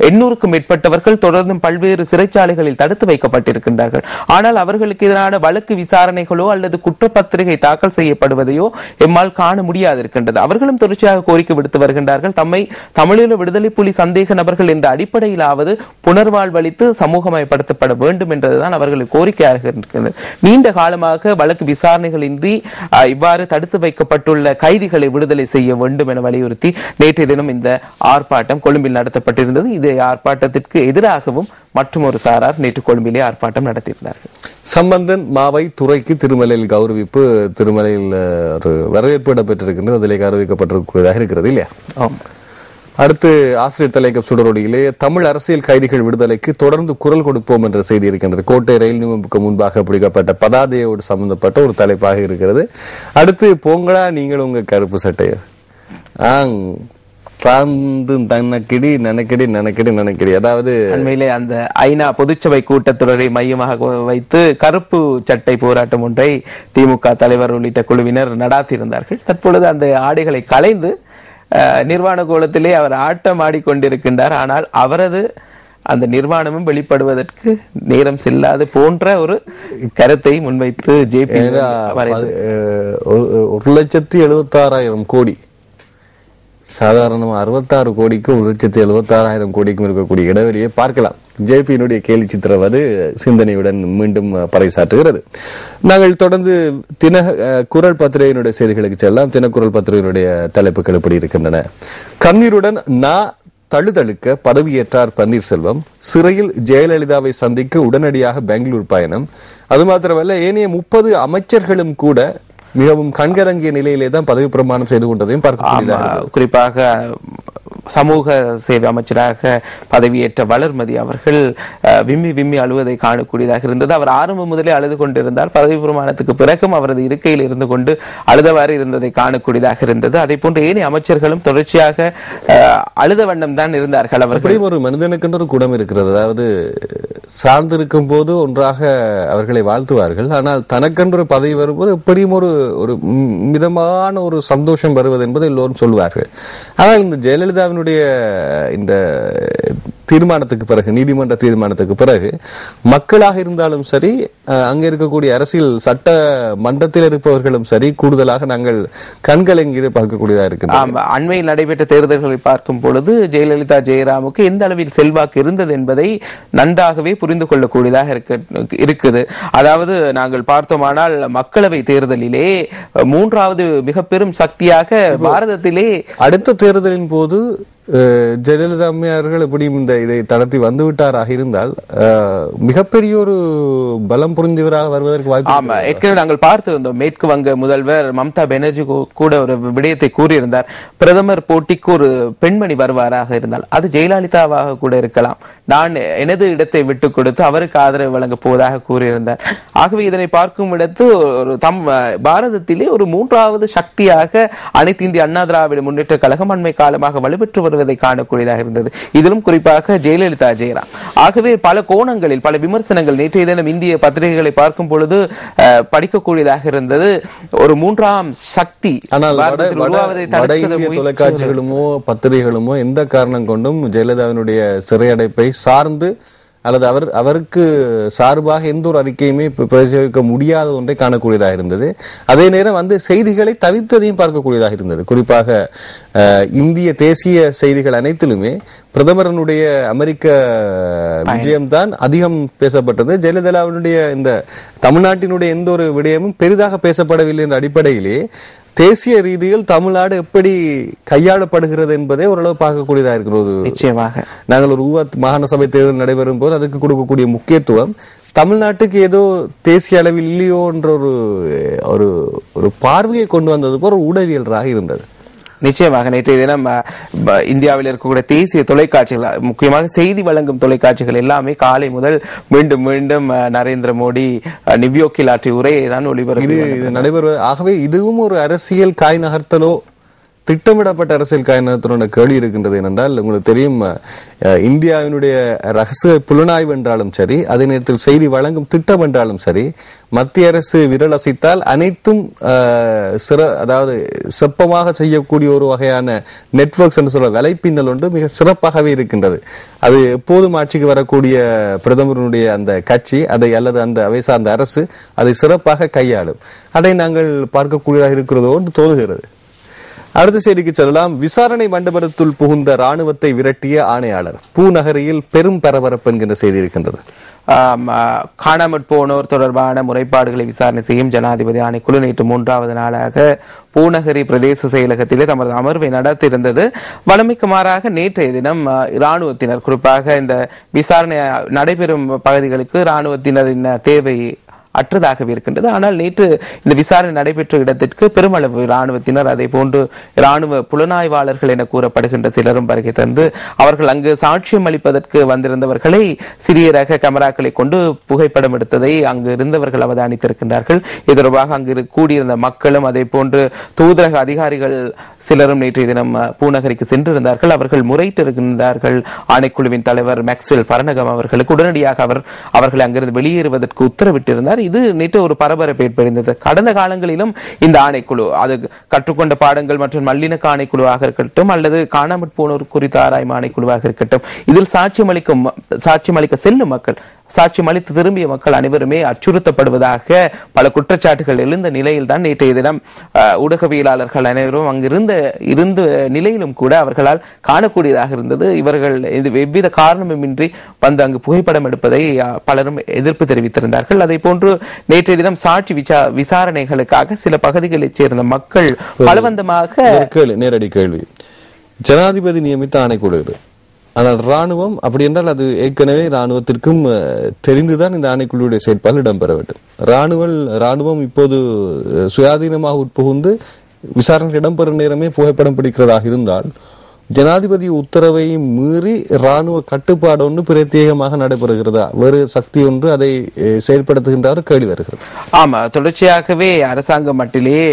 800க்கும் மேற்பட்டவர்கள் தொடர்ந்தும் பல்வேறு சிறைச்சாலைகளில் தடுத்து வைக்கப்பட்டிருக்கின்றார்கள். ஆனால் அவர்களுக்கு எதிரான வழக்கு விசாரணைகளோ அல்லது குற்றப்பத்திரிகை தாக்கல் செய்யப்படுவதையோ எம்மால் காண முடியாது இருக்கின்றது. அவர்களும் தொடர்ச்சியாக கோரிக்கை விடுத்து வருகின்றார்கள். தம்மை தமிழீழ விடுதலை புலி சந்தேக நபர்கள் என்ற அடிப்படையிலாவது புனர்வாழ்வு அளித்து வைத்து சமூகமயப்படுத்தப்பட வேண்டும் என்றதுதான் அவர்கள் கோரிக்கையாக இருக்கிறது. நீண்ட காலமாக வழக்கு விசாரணைகளின்றி இவ்வாறு தடுத்து வைக்கப்பட்டுள்ள கைதிகளை விடுதலை செய்ய வேண்டும் என வலியுறுத்தி நேற்றைய தினம் இந்த ஆர்ப்பாட்டம் கொழும்பில் நடத்தப்பட்டிருந்தது. இது ஆர்ப்பாட்டத்திற்கு எதிராகவும் மற்றும் ஒரு சாரார் நேற்று கொழும்பிலே ஆர்ப்பாட்டம் நடத்தியிருந்தார்கள். சம்பந்தன் மாவை துறைக்கு திருமலையில் கௌரவிப்பு, திருமலையில் ஒரு வரவேற்பு இடம்பெற்றிருக்கின்றது, அதிலே கௌரவிக்கப்பட்டிருக்கிறதாக இருக்கிறது இல்லையா? அடுத்து ஆசிரியர் தலைக்க சுடரொடியிலே தமிழ் அரசியல் கைதிகள் விடுதலைக்கு தொடர்ந்து குரல் கொடுப்போம் என்ற செய்தி இருக்கின்றது. கோட்டை ரயில் நிலையமுக்கு முன்பாக பிடிக்கப்பட்ட பதாதையோடு சம்பந்தப்பட்ட ஒரு தலைப்பாக இருக்கிறது. அடுத்து போங்கடா நீங்கள் உங்க கருப்பு சட்டையை நினைக்கிடி. அதாவது உண்மையிலே அந்த ஐநா பொதுச்சபை கூட்டத்தொடரை மையமாக வைத்து கருப்பு சட்டை போராட்டம் ஒன்றை திமுக தலைவர் உள்ளிட்ட குழுவினர் நடாத்தியிருந்தார்கள். தற்பொழுது அந்த ஆடைகளை களைந்து நிர்வாண கோலத்திலே அவர் ஆட்டம் ஆடிக்கொண்டிருக்கின்றார். ஆனால் அவரது அந்த நிர்வாணமும் வெளிப்படுவதற்கு நேரம் செல்லாது போன்ற ஒரு கருத்தை முன்வைத்து ஜேபி 1,76,000 கோடி, சாதாரணமா 66 கோடிக்கும் 1,76,000 கோடிக்கும் இருக்கக்கூடிய இடைவெளியை பார்க்கலாம். ஜேபியினுடைய கேலி சித்திரவது சிந்தனையுடன் மீண்டும் பறைசாற்றுகிறது. நாங்கள் தொடர்ந்து குரல் பத்திரிகையினுடைய செய்திகளுக்கு செல்லலாம். தினக்குரல் பத்திரிகையினுடைய தலைப்புகள் எப்படி இருக்கின்றன? கண்ணீருடன் தழுதழுக்க பதவியேற்றார் பன்னீர்செல்வம், சிறையில் ஜெயலலிதாவை சந்திக்க உடனடியாக பெங்களூர் பயணம். அது மாத்திரமல்ல, ஏனைய 30 அமைச்சர்களும் கூட மிகவும் கண்கலங்கிய நிலையிலே தான் பதவி பிரமாணம் செய்து கொண்டதையும் பார்க்க, குறிப்பாக சமூக சேவை அமைச்சராக பதவியேற்ற வளர்மதி அவர்கள் விம்மி விம்மி அழுவதை காணக்கூடியதாக இருந்தது. அவர் ஆரம்பம் முதலே அழுது கொண்டிருந்தார். பதவி பிரமாணத்துக்கு பிறகும் அவரது இருக்கையில் இருந்து கொண்டு அழுதவாறு இருந்ததை காணக்கூடியதாக இருந்தது. அதே போன்று ஏனைய அமைச்சர்களும் தொடர்ச்சியாக அழுத வண்ணம் தான் இருந்தார்கள். அவர்கள் ஒரு மனிதனுக்கென்று ஒரு குணம் இருக்கிறது. அதாவது சார்ந்திருக்கும் போது ஒன்றாக அவர்களை வாழ்த்துவார்கள். ஆனால் தனக்கென்று பதவி வரும்போது எப்படியும் ஒரு மிதமான ஒரு சந்தோஷம் வருவது என்பதை எல்லோரும் சொல்வார்கள். ஆனால் இந்த ஜெயலலிதாவினுடைய இந்த தீர்மானத்துக்கு பிறகு, நீதிமன்ற தீர்மானத்துக்கு பிறகு, மக்களாக இருந்தாலும் சரி, அங்க இருக்கக்கூடிய அரசியல் சட்ட மன்றத்தில் இருப்பவர்களும் சரி, கூடுதலாக நாங்கள் கண்கலங்கி பார்க்கக்கூடியதா இருக்கு. அண்மையில் நடைபெற்ற தேர்தல்களை பார்க்கும் பொழுது ஜெயலலிதா ஜெயராமுக்கு எந்த அளவில் செல்வாக்கு இருந்தது என்பதை நன்றாகவே புரிந்து கொள்ளக்கூடியதாக இருக்குது. அதாவது நாங்கள் பார்த்தோமானால் மக்களவை தேர்தலிலே 3வது மிக பெரும் சக்தியாக பாரதத்திலே, அடுத்த தேர்தலின் போது ஜெயலலிதா அம்மையார்கள் எப்படியும் இதை தடத்தி வந்து விட்டாராக இருந்தால் மிகப்பெரிய ஒரு பலம் புரிந்தவராக வருவதற்கு வாய்ப்பு. ஆமா, ஏற்கனவே நாங்கள் பார்த்து வந்தோம். மேற்கு வங்க முதல்வர் மம்தா பானர்ஜி கூட ஒரு விடயத்தை கூறியிருந்தார். பிரதமர் போட்டிக்கு ஒரு பெண்மணி வருவாராக இருந்தால் அது ஜெயலலிதாவாக கூட இருக்கலாம், நான் எனது இடத்தை விட்டுக் கொடுத்து அவருக்கு ஆதரவு வழங்க போவதாக கூறியிருந்தார். ஆகவே இதனை பார்க்கும் இடத்து ஒரு பாரதத்திலே ஒரு 3வது சக்தியாக அனைத்து இந்திய அண்ணா திராவிட முன்னேற்ற கழகம் அண்மை காலமாக வலுப்பெற்று வருவதை காணக்கூடியதாக இருந்தது. இதிலும் குறிப்பாக ஜெயலலிதா ஜெயராம். ஆகவே பல கோணங்களில் பல விமர்சனங்கள் நேற்றைய தினம் இந்திய பத்திரிகைகளை பார்க்கும் பொழுது படிக்கக்கூடியதாக இருந்தது. ஒரு 3ஆம் சக்தி. ஆனால் வட இந்திய தொலைக்காட்சிகளுமோ பத்திரிகைகளுமோ எந்த காரணம் கொண்டும் ஜெயலலிதாவினுடைய சிறையடைப்பை சார்ந்து அல்லது அவருக்கு சார்பாக எந்த ஒரு அறிக்கையுமே பிரயோகிக்க முடியாத ஒன்றை காணக்கூடியதாக இருந்தது. அதே நேரம் அந்த செய்திகளை தவிர்த்ததையும் பார்க்கக்கூடியதாக இருந்தது. குறிப்பாக இந்திய தேசிய செய்திகள் அனைத்திலுமே பிரதமரனுடைய அமெரிக்க விஜயம்தான் அதிகம் பேசப்பட்டது. ஜெயலலிதாவினுடைய இந்த தமிழ்நாட்டினுடைய எந்த ஒரு விடயமும் பெரிதாக பேசப்படவில்லை என்ற அடிப்படையிலே தேசிய ரீதியில் தமிழ்நாடு எப்படி கையாளப்படுகிறது என்பதை ஓரளவு பார்க்கக்கூடியதாக இருக்கிறது. நிச்சயமாக நாங்கள் ஒரு மாகாண சபை தேர்தல் நடைபெறும் போது அதுக்கு கொடுக்கக்கூடிய முக்கியத்துவம் தமிழ்நாட்டுக்கு ஏதோ தேசிய அளவில் இல்லையோ என்ற ஒரு பார்வையை கொண்டு வந்தது போல ஒரு ஊடகவியலராக இருந்தது. நிச்சயமாக நேற்றைய தினம் இந்தியாவில் இருக்கக்கூடிய தேசிய தொலைக்காட்சிகள், முக்கியமாக செய்தி வழங்கும் தொலைக்காட்சிகள் எல்லாமே காலை முதல் மீண்டும் மீண்டும் நரேந்திர மோடி நியூயார்க்கில் ஆற்றிய உரையை தான் ஒளிபரப்பு நடைபெறுவது. ஆகவே இதுவும் ஒரு அரசியல் காய் நகர்த்தலோ திட்டமிடப்பட்ட அரசியல் காரணத்தோட கேள்வி இருக்கின்றது. ஏனென்றால் உங்களுக்கு தெரியும், இந்தியாவினுடைய ரகசிய புலனாய்வு என்றாலும் சரி, அதே நேரத்தில் செய்தி வழங்கும் திட்டம் என்றாலும் சரி, மத்திய அரசு விரல் அசைத்தால் அனைத்தும் அதாவது செப்பமாக செய்யக்கூடிய ஒரு வகையான நெட்வொர்க்ஸ் என்று சொல்ற வலைப்பின்னல் ஒன்று மிக சிறப்பாகவே இருக்கின்றது. அது எப்போதும் ஆட்சிக்கு வரக்கூடிய பிரதமருடைய அந்த கட்சி அதை அல்லது அந்த அவை சார்ந்த அரசு அதை சிறப்பாக கையாளும். அதை நாங்கள் பார்க்கக்கூடியதாக இருக்கிறதோ என்று தோணுகிறது. அடுத்த செய்திக்கு செல்லலாம். விசாரணை மண்டபத்துள் புகுந்த ராணுவத்தை விரட்டிய ஆணையாளர். பூநகரியில் பெரும் பரபரப்பு என்கின்ற செய்தி இருக்கின்றது. காணாமற் போனோர் தொடர்பான முறைப்பாடுகளை விசாரணை செய்யும் ஜனாதிபதி ஆணைக்குழு நேற்று 3வது நாளாக பூநகரி பிரதேச செயலகத்திலே தமது அமர்வை நடத்தியிருந்தது. வழமைக்கு மாறாக நேற்றைய தினம் இராணுவத்தினர், குறிப்பாக இந்த விசாரணை நடைபெறும் பகுதிகளுக்கு இராணுவத்தினரின் தேவை அற்றதாகவே இருக்கின்றது. ஆனால் நேற்று இந்த விசாரணை நடைபெற்ற இடத்திற்கு பெருமளவு இராணுவத்தினர், அதே போன்று இராணுவ புலனாய்வாளர்கள் என கூறப்படுகின்ற சிலரும் வருகை தந்து அவர்கள் அங்கு சாட்சியம் அளிப்பதற்கு வந்திருந்தவர்களை சிறிய ரக கேமராக்களை கொண்டு புகைப்படம் எடுத்ததை அங்கு இருந்தவர்கள் அவதானித்திருக்கின்றார்கள். இது தொடர்பாக அங்கு கூடியிருந்த மக்களும் அதே போன்று தூதரக அதிகாரிகள் சிலரும் நேற்றைய தினம் பூநகரிக்கு சென்றிருந்தார்கள். அவர்கள் முறையிட்டிருக்கின்றார்கள். ஆணைக்குழுவின் தலைவர் மேக்ஸ்வெல் பரணகம் அவர்களுக்கு உடனடியாக அவர்களை அங்கிருந்து வெளியேறுவதற்கு உத்தரவிட்டிருந்தார். இது நேற்று ஒரு பரபரப்பை ஏற்படுத்தியது. கடந்த காலங்களிலும் இந்த ஆணைக்குழு, அது கற்றுக்கொண்ட பாடங்கள் மற்றும் நல்லிணக்க ஆணைக்குழுவாக இருக்கட்டும் அல்லது காணாமற் போனோர் குறித்த ஆராய்ச்சி ஆணைக்குழுவாக இருக்கட்டும், இதில் சாட்சியம் அளிக்க செல்லும் மக்கள், சாட்சியம் அளித்து திரும்பிய மக்கள் அனைவருமே அச்சுறுத்தப்படுவதாக பல குற்றச்சாட்டுகள் எழுந்த நிலையில் தான் நேற்றைய தினம் ஊடகவியலாளர்கள் அனைவரும் இருந்த நிலையிலும் கூட அவர்களால் காணக்கூடியதாக இருந்தது. இவர்கள் எவ்வித காரணமின்றி வந்து அங்கு புகைப்படம் எடுப்பதை பலரும் எதிர்ப்பு தெரிவித்திருந்தார்கள். அதே போன்று நேற்றைய தினம் சாட்சி விசாரணைகளுக்காக சில பகுதிகளைச் சேர்ந்த மக்கள் பலவந்தமாக நேரடி கேள்வி, ஜனாதிபதி நியமித்த ஆணைக்குழு, ஆனால் ராணுவம் அப்படி என்றால் அது ஏற்கனவே ராணுவத்திற்கும் தெரிந்துதான் இந்த ஆணைக்குழுவுடைய செயற்பாடு இடம்பெற வேண்டும். ராணுவம் இப்போது சுயாதீனமாக உட்புகுந்து விசாரணை இடம்பெறும் நேரமே புகைப்படம் பிடிக்கிறதாக இருந்தால், ஜனாதிபதி உத்தரவை மீறி ராணுவ கட்டுப்பாடு ஒன்று பிரத்யேகமாக நடைபெறுகிறதா, வேறு சக்தி ஒன்று அதை செயல்படுத்துகின்ற கேள்வி வருகிறது. ஆமா, தொடர்ச்சியாகவே அரசாங்கம் மட்டிலே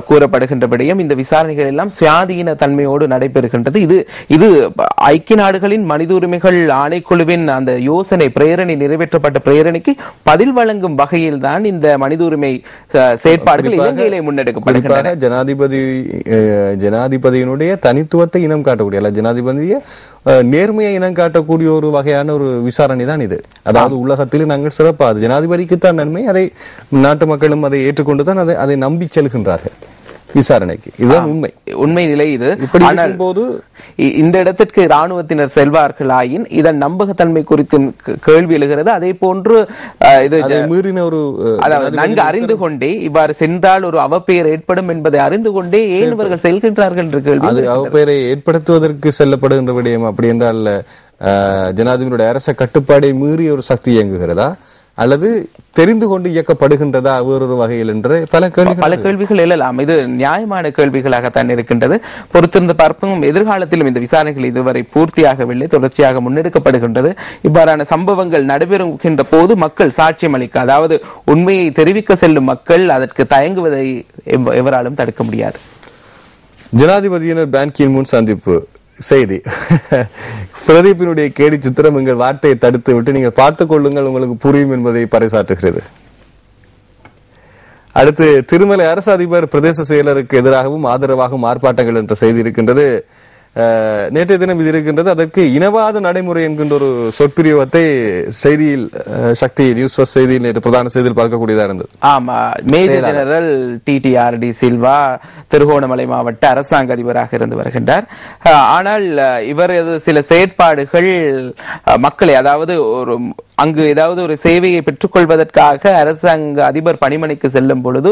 கூறப்படுகின்றபடியும் இந்த விசாரணைகள் எல்லாம் சுயாதீன தன்மையோடு நடைபெறுகின்றது. இது ஐக்கிய நாடுகளின் மனித உரிமைகள் ஆணைக்குழுவின் அந்த யோசனை பிரேரணை, நிறைவேற்றப்பட்ட பிரேரணைக்கு பதில் வழங்கும் வகையில் தான் இந்த மனித உரிமை செயற்பாடுகள் இலங்கையிலே முன்னெடுக்கப்படுகின்றன. ஜனாதிபதியினுடைய தனித்துவத்தை இனம் காட்டக்கூடிய, ஜனாதிபதியை நேர்மையை இனம் காட்டக்கூடிய ஒரு வகையான ஒரு விசாரணை தான் இது. அதாவது உலகத்தில் நாங்கள் சிறப்பாக ஜனாதிபதிக்கு தான் நன்மை, அதை நாட்டு மக்களும் அதை ஏற்றுக்கொண்டுதான் அதை நம்பி செல்கின்றார்கள் விசாரணைக்கு. இதுதான் உண்மை நிலை. இது போது இந்த இடத்திற்கு இராணுவத்தினர் செல்வார்கள் ஆயின் இதன் நம்பகத்தன்மை குறித்து கேள்வி எழுகிறது. அதே போன்று இது மீறின ஒரு நன்கு அறிந்து கொண்டே இவ்வாறு சென்றால் ஒரு அவப்பெயர் ஏற்படும் என்பதை அறிந்து கொண்டே ஏன் இவர்கள் செல்கின்றார்கள் என்ற கேள்வி. அது அவப்பெயரை ஏற்படுத்துவதற்கு செல்லப்படுகின்ற விடயம். அப்படி என்றால் ஜனாதிபதியுடைய அரச கட்டுப்பாடை மீறி ஒரு சக்தி இயங்குகிறதா அல்லது தெரிந்து கொண்டு இயக்கப்படுகின்றதா வேறொரு வகையில் என்று பல கேள்விகள் எழலாம். இது நியாயமான கேள்விகளாகத்தான் இருக்கின்றது. பொறுத்திருந்த பார்ப்பும் எதிர்காலத்திலும் இந்த விசாரணைகள் இதுவரை பூர்த்தியாகவில்லை, தொடர்ச்சியாக முன்னெடுக்கப்படுகின்றது. இவ்வாறான சம்பவங்கள் நடைபெறுகின்ற போது மக்கள் சாட்சியம் அளிக்க, அதாவது உண்மையை தெரிவிக்க செல்லும் மக்கள் அதற்கு தயங்குவதை எவராலும் தடுக்க முடியாது. ஜனாதிபதியினர் பான் கி மூன் சந்திப்பு செய்தி. பிரதீப்பினுடைய கேடி சித்திரம் எங்கள் வார்த்தையை தடுத்து விட்டு நீங்கள் பார்த்துக் கொள்ளுங்கள், உங்களுக்கு புரியும் என்பதை பறைசாற்றுகிறது. அடுத்து, திருமலை அரசு அதிபர் பிரதேச செயலருக்கு எதிராகவும் ஆதரவாகவும் ஆர்ப்பாட்டங்கள் என்ற செய்தி இருக்கின்றது. நேற்றைய தினம் இது இருக்கின்றது. அதற்கு இனவாத நடைமுறை என்கின்ற ஒரு சொற்பிரிவத்தை செய்தியில் சக்தி நியூஸ் செய்தியில் நேற்று பிரதான செய்தியில் பார்க்கக்கூடியதா இருந்தது. ஆமா, major general TTRD Silva Trincomalee மாவட்ட அரசாங்க அதிபராக இருந்து வருகின்றார். ஆனால் இவரது சில செயற்பாடுகள் மக்களை, அதாவது அங்கு ஏதாவது ஒரு சேவையை பெற்றுக்கொள்வதற்காக அரசாங்க அதிபர் பணிமனைக்கு செல்லும் பொழுது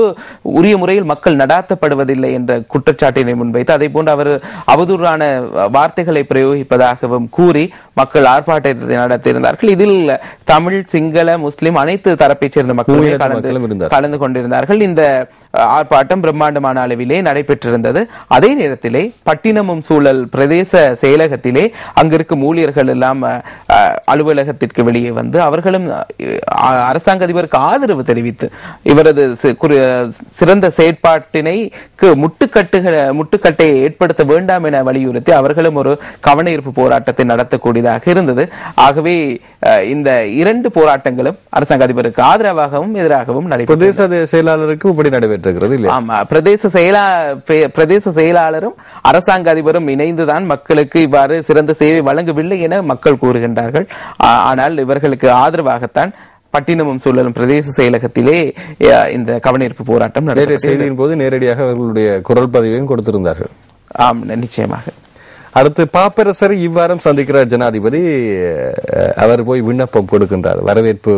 உரிய முறையில் மக்கள் நடாத்தப்படுவதில்லை என்ற குற்றச்சாட்டினை முன்வைத்து, அதே போன்று அவர் அவதூறான வார்த்தைகளை பிரயோகிப்பதாகவும் கூறி மக்கள் ஆர்ப்பாட்டத்தை நடத்தியிருந்தார்கள். இதில் தமிழ், சிங்கள, முஸ்லிம் அனைத்து தரப்பைச் சேர்ந்த மக்கள் கலந்து கொண்டிருந்தார்கள். இந்த ஆர்ப்பாட்டம் பிரம்மாண்டமான அளவிலே நடைபெற்றிருந்தது. அதே நேரத்திலே பட்டினமும் சூழல் பிரதேச செயலகத்திலே அங்கிருக்கும் ஊழியர்கள் எல்லாம் அலுவலகத்திற்கு வெளியே வந்து அவர்களும் அரசாங்க அதிபருக்கு ஆதரவு தெரிவித்து இவரது சிறந்த செயற்பாட்டினை முட்டுக்கட்டை ஏற்படுத்த வேண்டாம் என வலியுறுத்தி அவர்களும் ஒரு கவனஈர்ப்பு போராட்டத்தை நடத்தக்கூடியதாக இருந்தது. ஆகவே இந்த இரண்டு போராட்டங்களும் அரசாங்க அதிபருக்கு ஆதரவாகவும் எதிராகவும் பிரதேச செயலாளருக்கு இப்படி நடைபெற்றிருக்கிறது. ஆமா, பிரதேச செயலாளரும் அரசாங்க அதிபரும் இணைந்துதான் மக்களுக்கு இவ்வாறு சிறந்த சேவை வழங்கவில்லை என மக்கள் கூறுகின்றார்கள். ஆனால் இவர்களுக்கு ஆதரவாகத்தான் பட்டினமும் சூழலும் பிரதேச செயலகத்திலே இந்த கவனஈர்ப்பு போராட்டம் செய்தியின் போது நேரடியாக அவர்களுடைய குரல் பதிவையும் கொடுத்திருந்தார்கள். ஆம், நிச்சயமாக. அடுத்து பாப்பரசரை இவ்வாரம் சந்திக்கிறார் ஜனாதிபதி. அவர் போய் விண்ணப்பம் கொடுக்கின்றார், வரவேற்பு.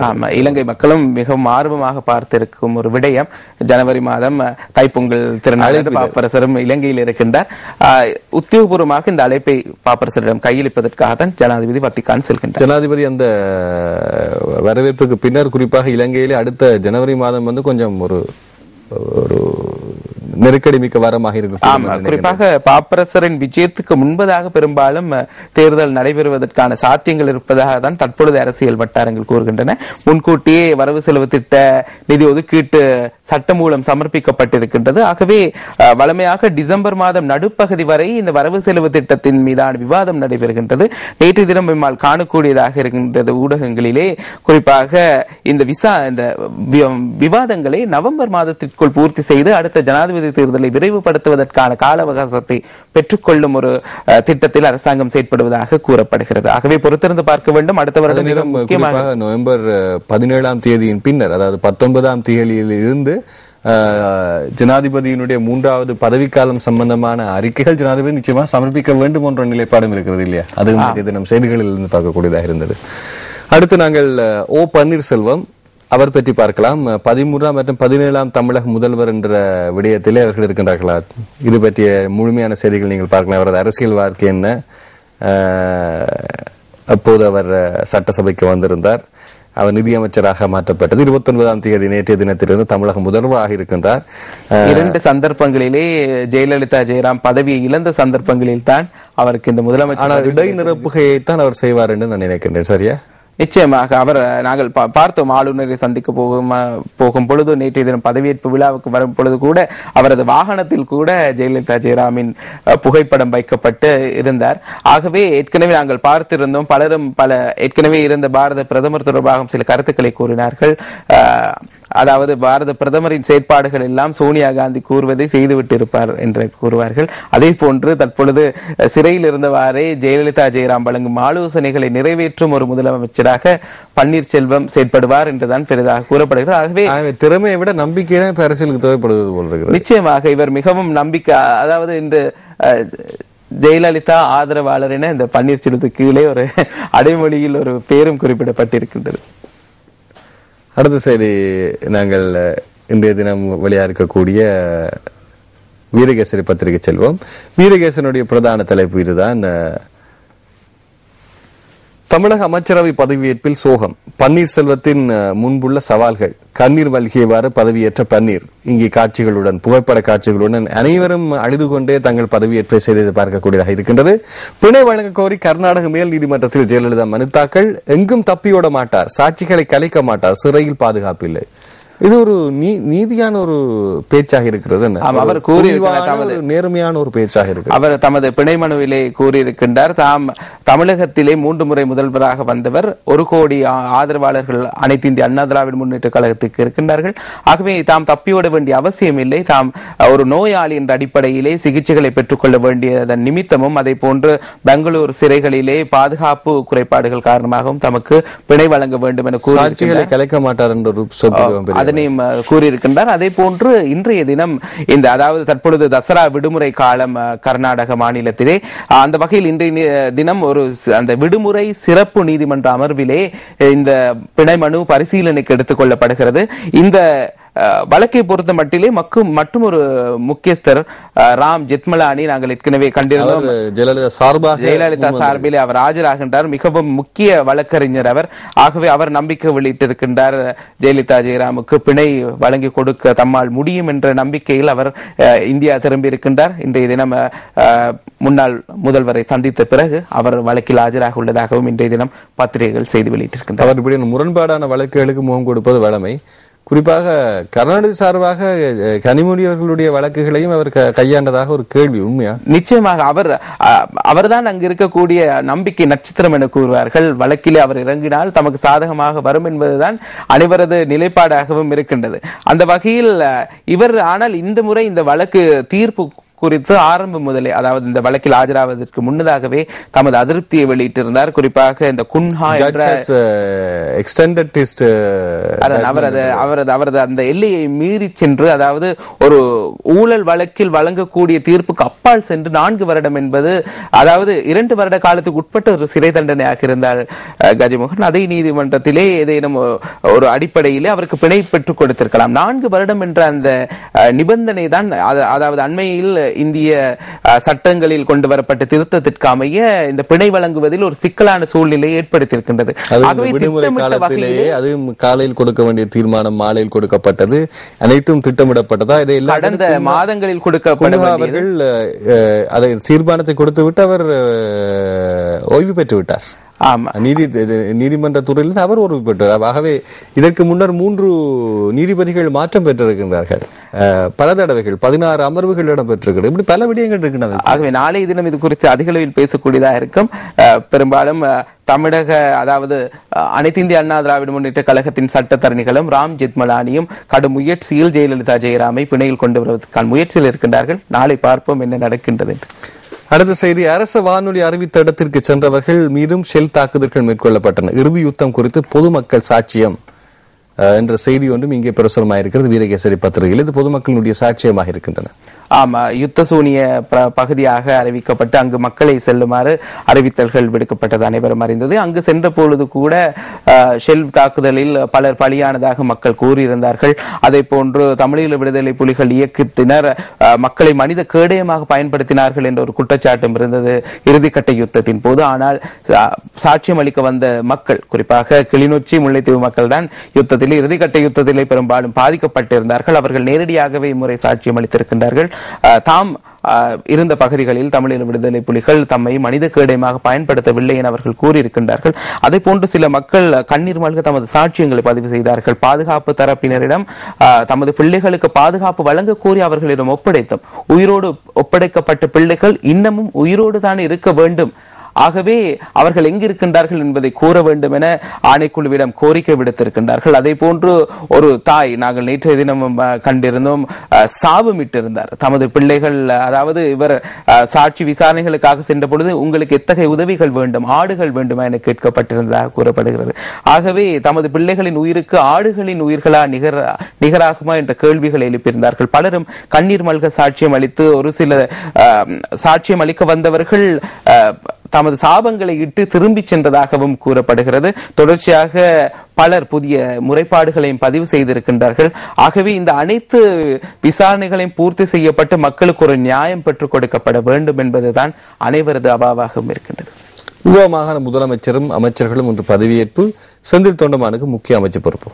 ஆமா, இலங்கை மக்களும் மிகவும் ஆர்வமாக பார்த்திருக்கும் ஒரு விடயம். ஜனவரி மாதம் தைப்பொங்கல் திருநாள் பாப்பரசரும் இலங்கையில் இருக்கின்றார். உத்தியோகபூர்வமாக இந்த அழைப்பை பாப்பரசரிடம் கையளிப்பதற்காக தான் ஜனாதிபதி வத்திக்கான் செல்கின்றார். ஜனாதிபதி அந்த வரவேற்புக்கு பின்னர் குறிப்பாக இலங்கையிலே அடுத்த ஜனவரி மாதம் கொஞ்சம் ஒரு நெருக்கடி மிக்க வாரமாக இருக்கு. குறிப்பாக பாப்பரசரின் விஜயத்துக்கு முன்பதாக பெரும்பாலும் தேர்தல் நடைபெறுவதற்கான சாத்தியங்கள் இருப்பதாக தான் தற்பொழுது அரசியல் வட்டாரங்கள் கூறுகின்றன. முன்கூட்டியே வரவு செலவு திட்ட நிதி ஒதுக்கீட்டு சட்டமூலம் சமர்ப்பிக்கப்பட்டிருக்கின்றது. ஆகவே வழமையாக டிசம்பர் மாதம் நடுப்பகுதி வரை இந்த வரவு செலவு திட்டத்தின் மீதான விவாதம் நடைபெறுகின்றது. நேற்று தினம் நம்மால் காணக்கூடியதாக இருக்கின்றது ஊடகங்களிலே. குறிப்பாக இந்த விவாதங்களை நவம்பர் மாதத்திற்குள் பூர்த்தி செய்து அடுத்த ஜனாதிபதி தேர்தலை விரைவுபடுத்துவதற்கான கால அவகாசத்தை பெற்றுக்கொள்ளும் ஒரு திட்டத்தில் அரசாங்கம் செயற்படுவதாக கூறப்படுகிறது. ஆகவே பொறுத்திருந்து பார்க்க வேண்டும். அடுத்த வருடம் முக்கியமாக நவம்பர் 17ஆம் தேதியின் பின்னர், அதாவது 19ஆம் தேதியில் இருந்து ஜனாதிபதியினுடைய 3வது பதவிக்காலம் சம்பந்தமான அறிக்கைகள் ஜனாதிபதி நிச்சயமாக சமர்ப்பிக்க வேண்டும் என்ற நிலைப்பாடும் இருக்கிறது இல்லையா? அது நம் செய்திகளில் இருந்து பார்க்கக்கூடியதாக இருந்தது. அடுத்து நாங்கள் ஓ பன்னீர்செல்வம் அவர் பற்றி பார்க்கலாம். 13ஆம் மற்றும் 17ஆம் தமிழக முதல்வர் என்ற விடயத்திலே அவர்கள் இருக்கின்றார்களா? இது பற்றிய முழுமையான செய்திகள் நீங்கள் பார்க்கலாம். அவரது அரசியல் வாழ்க்கை என்ன? அப்போது அவர் சட்டசபைக்கு வந்திருந்தார். அவர் நிதியமைச்சராக மாற்றப்பட்டது. 29ஆம் தேதி நேற்றைய தினத்திலிருந்து தமிழக முதல்வராக இருக்கின்றார். 2 சந்தர்ப்பங்களிலே ஜெயலலிதா ஜெயராம் பதவியை இழந்த சம்பந்தப்பங்களில் தான் அவருக்கு இந்த முதலமைச்சர். ஆனால் இடைநிரப்புகையைத்தான் அவர் செய்வார் என்று நான் நினைக்கின்றேன். சரியா? நிச்சயமாக. அவர் நாங்கள் பார்த்தோம், ஆளுநரை சந்திக்க போகும் பொழுது, நேற்றைய தினம் பதவியேற்பு விழாவுக்கு வரும் பொழுது கூட அவரது வாகனத்தில் கூட ஜெயலலிதா ஜெயராமின் புகைப்படம் வைக்கப்பட்டு இருந்தார். ஆகவே ஏற்கனவே நாங்கள் பார்த்திருந்தோம். பலரும் ஏற்கனவே இருந்த பாரத பிரதமர் தொடர்பாக சில கருத்துக்களை கூறினார்கள். அதாவது பாரத பிரதமரின் செயற்பாடுகள் எல்லாம் சோனியா காந்தி கூறுவதை செய்துவிட்டு இருப்பார் என்று கூறுவார்கள். அதே போன்று தற்பொழுது சிறையில் இருந்தவாறே ஜெயலலிதா ஜெயராம் வழங்கும் ஆலோசனைகளை நிறைவேற்றும் ஒரு முதலமைச்சராக பன்னீர்செல்வம் செயற்படுவார் என்றுதான் பெரிதாக கூறப்படுகிறது. ஆகவே திறமையை விட நம்பிக்கை தான் அரசியலுக்கு தேவைப்படுவது போல இருக்கிறது. நிச்சயமாக இவர் மிகவும் நம்பிக்கை, அதாவது இன்று ஜெயலலிதா ஆதரவாளர் என இந்த பன்னீர்செல்வத்துக்கு கீழே ஒரு அடைமொழியில் ஒரு பேரும் குறிப்பிடப்பட்டிருக்கின்றது. அடுத்த செய்தி, நாங்கள் இன்றைய தினம் வெளியாக இருக்கக்கூடிய வீரகேசரி பத்திரிகை செல்வோம். வீரகேசனுடைய பிரதான தலைப்பு இதுதான். தமிழக அமைச்சரவை பதவியேற்பில் சோகம், பன்னீர்செல்வத்தின் முன்புள்ள சவால்கள், கண்ணீர் மல்கியவாறு பதவியேற்ற பன்னீர். இங்கே காட்சிகளுடன், புகைப்பட காட்சிகளுடன் அனைவரும் அழுது கொண்டே தங்கள் பதவியேற்பை செய்து பார்க்கக்கூடியதாக இருக்கின்றது. பிணை வழங்க கோரி கர்நாடக மேல் நீதிமன்றத்தில் ஜெயலலிதா மனு தாக்கல். எங்கும் தப்பியோட மாட்டார், சாட்சிகளை கலைக்க மாட்டார், சிறையில் பாதுகாப்பில்லை. இது ஒரு நீதியான ஒரு பேச்சாக இருக்கிறது. அவர் கூறி நேர்மையான ஒரு பேச்சாக இருக்கு. அவர் தமது பிணை மனுவிலே கூறியிருக்கின்றார், தாம் தமிழகத்திலே 3 முறை முதல்வராக வந்தவர், 1 கோடி ஆதரவாளர்கள் அனைத்து இந்திய அண்ணா திராவிட முன்னேற்ற கழகத்துக்கு இருக்கின்றார்கள். ஆகவே தாம் தப்பியோட வேண்டிய அவசியம் இல்லை. தாம் ஒரு நோயாளி என்ற அடிப்படையிலே சிகிச்சைகளை பெற்றுக்கொள்ள வேண்டியதன் நிமித்தமும், அதே போன்று பெங்களூர் சிறைகளிலே பாதுகாப்பு குறைபாடுகள் காரணமாகவும் தமக்கு பிணை வழங்க வேண்டும் என கூறி கலைக்க மாட்டார் என்ற அதனையும் கூறியிருக்கின்றார். அதே போன்று இன்றைய தினம் அதாவது தற்பொழுது தசரா விடுமுறை காலம் கர்நாடக மாநிலத்திலே, அந்த வகையில் இன்றைய தினம் அந்த விடுமுறை சிறப்பு நீதிமன்ற அமர்விலே இந்த பிணை மனு பரிசீலனைக்கு எடுத்துக் கொள்ளப்படுகிறது. இந்த வழக்கை பொறுத்த மட்டிலே மற்றும் ஒரு முக்கியஸ்தர் ராம் ஜெத்மலானி நாங்கள் ஏற்கனவே கண்டிருந்தோம். ஜெயலலிதா சார்பிலே அவர் ஆஜராகின்றார். மிகவும் முக்கிய வழக்கறிஞர் அவர். ஆகவே அவர் நம்பிக்கை வெளியிட்டிருக்கின்றார், ஜெயலலிதா ஜெயராமுக்கு பிணை வழங்கி கொடுக்க தம்மால் முடியும் என்ற நம்பிக்கையில் அவர் இந்தியா திரும்பி இருக்கின்றார். இன்றைய தினம் முன்னாள் முதல்வரை சந்தித்த பிறகு அவர் வழக்கில் ஆஜராக உள்ளதாகவும் இன்றைய தினம் பத்திரிகைகள் செய்தி வெளியிட்டிருக்கின்றனர். அவர் இப்படி முரண்பாடான வழக்குகளுக்கு முகம் கொடுப்பது வழமை. குறிப்பாக கருணாநிதி சார்பாக கனிமொழி அவர்களுடைய வழக்குகளையும் அவர் கையாண்டதாக ஒரு கேள்வி. உண்மையா? நிச்சயமாக அவர்தான் அங்கு இருக்கக்கூடிய நம்பிக்கை நட்சத்திரம் என கூறுவார்கள். வழக்கிலே அவர் இறங்கினால் தமக்கு சாதகமாக வரும் என்பதுதான் அனைவரது நிலைப்பாடாகவும் இருக்கின்றது. அந்த வகையில் ஆனால் இந்த முறை இந்த வழக்கு தீர்ப்பு குறித்து ஆரம்பம் முதலே, அதாவது இந்த வழக்கில் ஆஜராவதற்கு முன்னதாகவே தமது அதிருப்தியை வெளியிட்டிருந்தார். குறிப்பாக இந்த குன்ஹா அவரது அந்த எல்லையை மீறி சென்று, அதாவது ஒரு ஊழல் வழக்கில் வழங்கக்கூடிய தீர்ப்புக்கு அப்பால் சென்று 4 வருடம் என்பது, அதாவது 2 வருட காலத்துக்கு உட்பட்ட ஒரு சிறை தண்டனையாக இருந்தார் கஜமுகன். அதே நீதிமன்றத்திலே ஏதேனும் ஒரு அடிப்படையிலே அவருக்கு பிணை பெற்றுக் கொடுத்திருக்கலாம். 4 வருடம் என்ற அந்த நிபந்தனை தான், அதாவது அண்மையில் இந்திய சட்டங்களில் கொண்டு வரப்பட்ட திருத்தத்திற்கு அமைய இந்த பிணை வழங்குவதில் ஒரு சிக்கலான சூழ்நிலையை ஏற்படுத்தியிருக்கின்றது. விடுமுறை காலத்திலேயே அது காலையில் கொடுக்க வேண்டிய தீர்மானம் மாலையில் கொடுக்கப்பட்டது, அனைத்தும் திட்டமிடப்பட்டதா? இதை கடந்த மாதங்களில் கொடுக்கப்பட்ட அவர்கள் அதை தீர்மானத்தை கொடுத்து விட்டு அவர் ஓய்வு பெற்று விட்டார். நீதிமன்ற துறையில் அவர் ஓய்வு பெற்றார். ஆகவே இதற்கு முன்னர் 3 நீதிபதிகள் மாற்றம் பெற்றிருக்கின்றார்கள். பல தடவைகள் 16 அமர்வுகள் இடம்பெற்றிருக்கிறது. இப்படி பல விடயங்கள் இருக்கின்றன. ஆகவே நாளைய தினம் இது குறித்து அதிக அளவில் பேசக்கூடியதாக இருக்கும். பெரும்பாலும் தமிழக, அதாவது அனைத்து இந்திய அண்ணா திராவிட முன்னேற்ற கழகத்தின் சட்டத்தரணிகளும் ராம் ஜெத்மலானியும் கடும் முயற்சியில் ஜெயலலிதா ஜெயராமை பிணையில் கொண்டு வருவதற்கான முயற்சியில் இருக்கின்றார்கள். நாளை பார்ப்போம் என்ன நடக்கின்றது என்று. அடுத்த செய்தி, அரசு வானொலி அறிவித்த இடத்திற்கு சென்றவர்கள் மீதும் ஷெல் தாக்குதல்கள் மேற்கொள்ளப்பட்டன. இறுதி யுத்தம் குறித்து பொதுமக்கள் சாட்சியம் என்ற செய்தி ஒன்றும் இங்கே பிரசுரமாயிருக்கிறது வீரகேசரி பத்திரிகையில். இது பொதுமக்களுடைய சாட்சியமாக இருக்கின்றன. ஆமா, யுத்த சூனிய பகுதியாக அறிவிக்கப்பட்டு அங்கு மக்களை செல்லுமாறு அறிவித்தல்கள் விடுக்கப்பட்டது அனைவரும் அறிந்தது. அங்கு சென்ற பொழுது கூட ஷெல் தாக்குதலில் பலர் பலியானதாக மக்கள் கூறியிருந்தார்கள். அதே போன்று தமிழீழ விடுதலை புலிகள் இயக்கத்தினர் மக்களை மனித கேடயமாக பயன்படுத்தினார்கள் என்ற ஒரு குற்றச்சாட்டும் இருந்தது இறுதிக்கட்ட யுத்தத்தின் போது. ஆனால் சாட்சியம் அளிக்க வந்த மக்கள், குறிப்பாக கிளிநொச்சி முல்லைத்தீவு மக்கள் தான் யுத்தத்தில், இறுதிக்கட்ட யுத்தத்திலே பெரும்பாலும் பாதிக்கப்பட்டிருந்தார்கள். அவர்கள் நேரடியாகவே இம்முறை சாட்சியம் அளித்திருக்கின்றார்கள். தாம் இருந்த பகுதிகளில் தமிழீழ விடுதலை புலிகள் தம்மை மனித கேடயமாக பயன்படுத்தவில்லை என அவர்கள் கூறியிருக்கின்றார்கள். அதே போன்று சில மக்கள் கண்ணீர் மல்க தமது சாட்சியங்களை பதிவு செய்தார்கள். பாதுகாப்பு தரப்பினரிடம் தமது பிள்ளைகளுக்கு பாதுகாப்பு வழங்க கோரி அவர்களிடம் ஒப்படைத்தோம். உயிரோடு ஒப்படைக்கப்பட்ட பிள்ளைகள் இன்னமும் உயிரோடு தான் இருக்க வேண்டும். ஆகவே அவர்கள் எங்கிருக்கின்றார்கள் என்பதை கூற வேண்டும் என ஆணைக்குழுவிடம் கோரிக்கை விடுத்திருக்கின்றார்கள். அதே போன்று ஒரு தாய், நாங்கள் நேற்றைய தினம் கண்டிருந்தோம், சாபமிட்டிருந்தார் தமது பிள்ளைகள், அதாவது இவர் சாட்சி விசாரணைகளுக்காக சென்ற பொழுது உங்களுக்கு எத்தகைய உதவிகள் வேண்டும், ஆடுகள் வேண்டுமா என கேட்கப்பட்டிருந்ததாக கூறப்படுகிறது. ஆகவே தமது பிள்ளைகளின் உயிருக்கு ஆடுகளின் உயிர்களா நிகராகுமா என்ற கேள்விகளை எழுப்பியிருந்தார்கள். பலரும் கண்ணீர் மல்க சாட்சியம் அளித்து, ஒரு சில சாட்சியம் அளிக்க வந்தவர்கள் தமது சாபங்களை இட்டு திரும்பி சென்றதாகவும் கூறப்படுகிறது. தொடர்ச்சியாக பலர் புதிய முறைப்பாடுகளையும் பதிவு செய்திருக்கின்றார்கள். ஆகவே இந்த அனைத்து விசாரணைகளையும் பூர்த்தி செய்யப்பட்டு மக்களுக்கு ஒரு நியாயம் பெற்றுக் கொடுக்கப்பட வேண்டும் என்பதுதான் அனைவரது அபாவாகவும் இருக்கின்றது. மாகாண முதலமைச்சரும் அமைச்சர்களும் இன்று பதவியேற்பு. செந்தில் தொண்டமானுக்கு முக்கிய அமைச்சர் பொறுப்பு.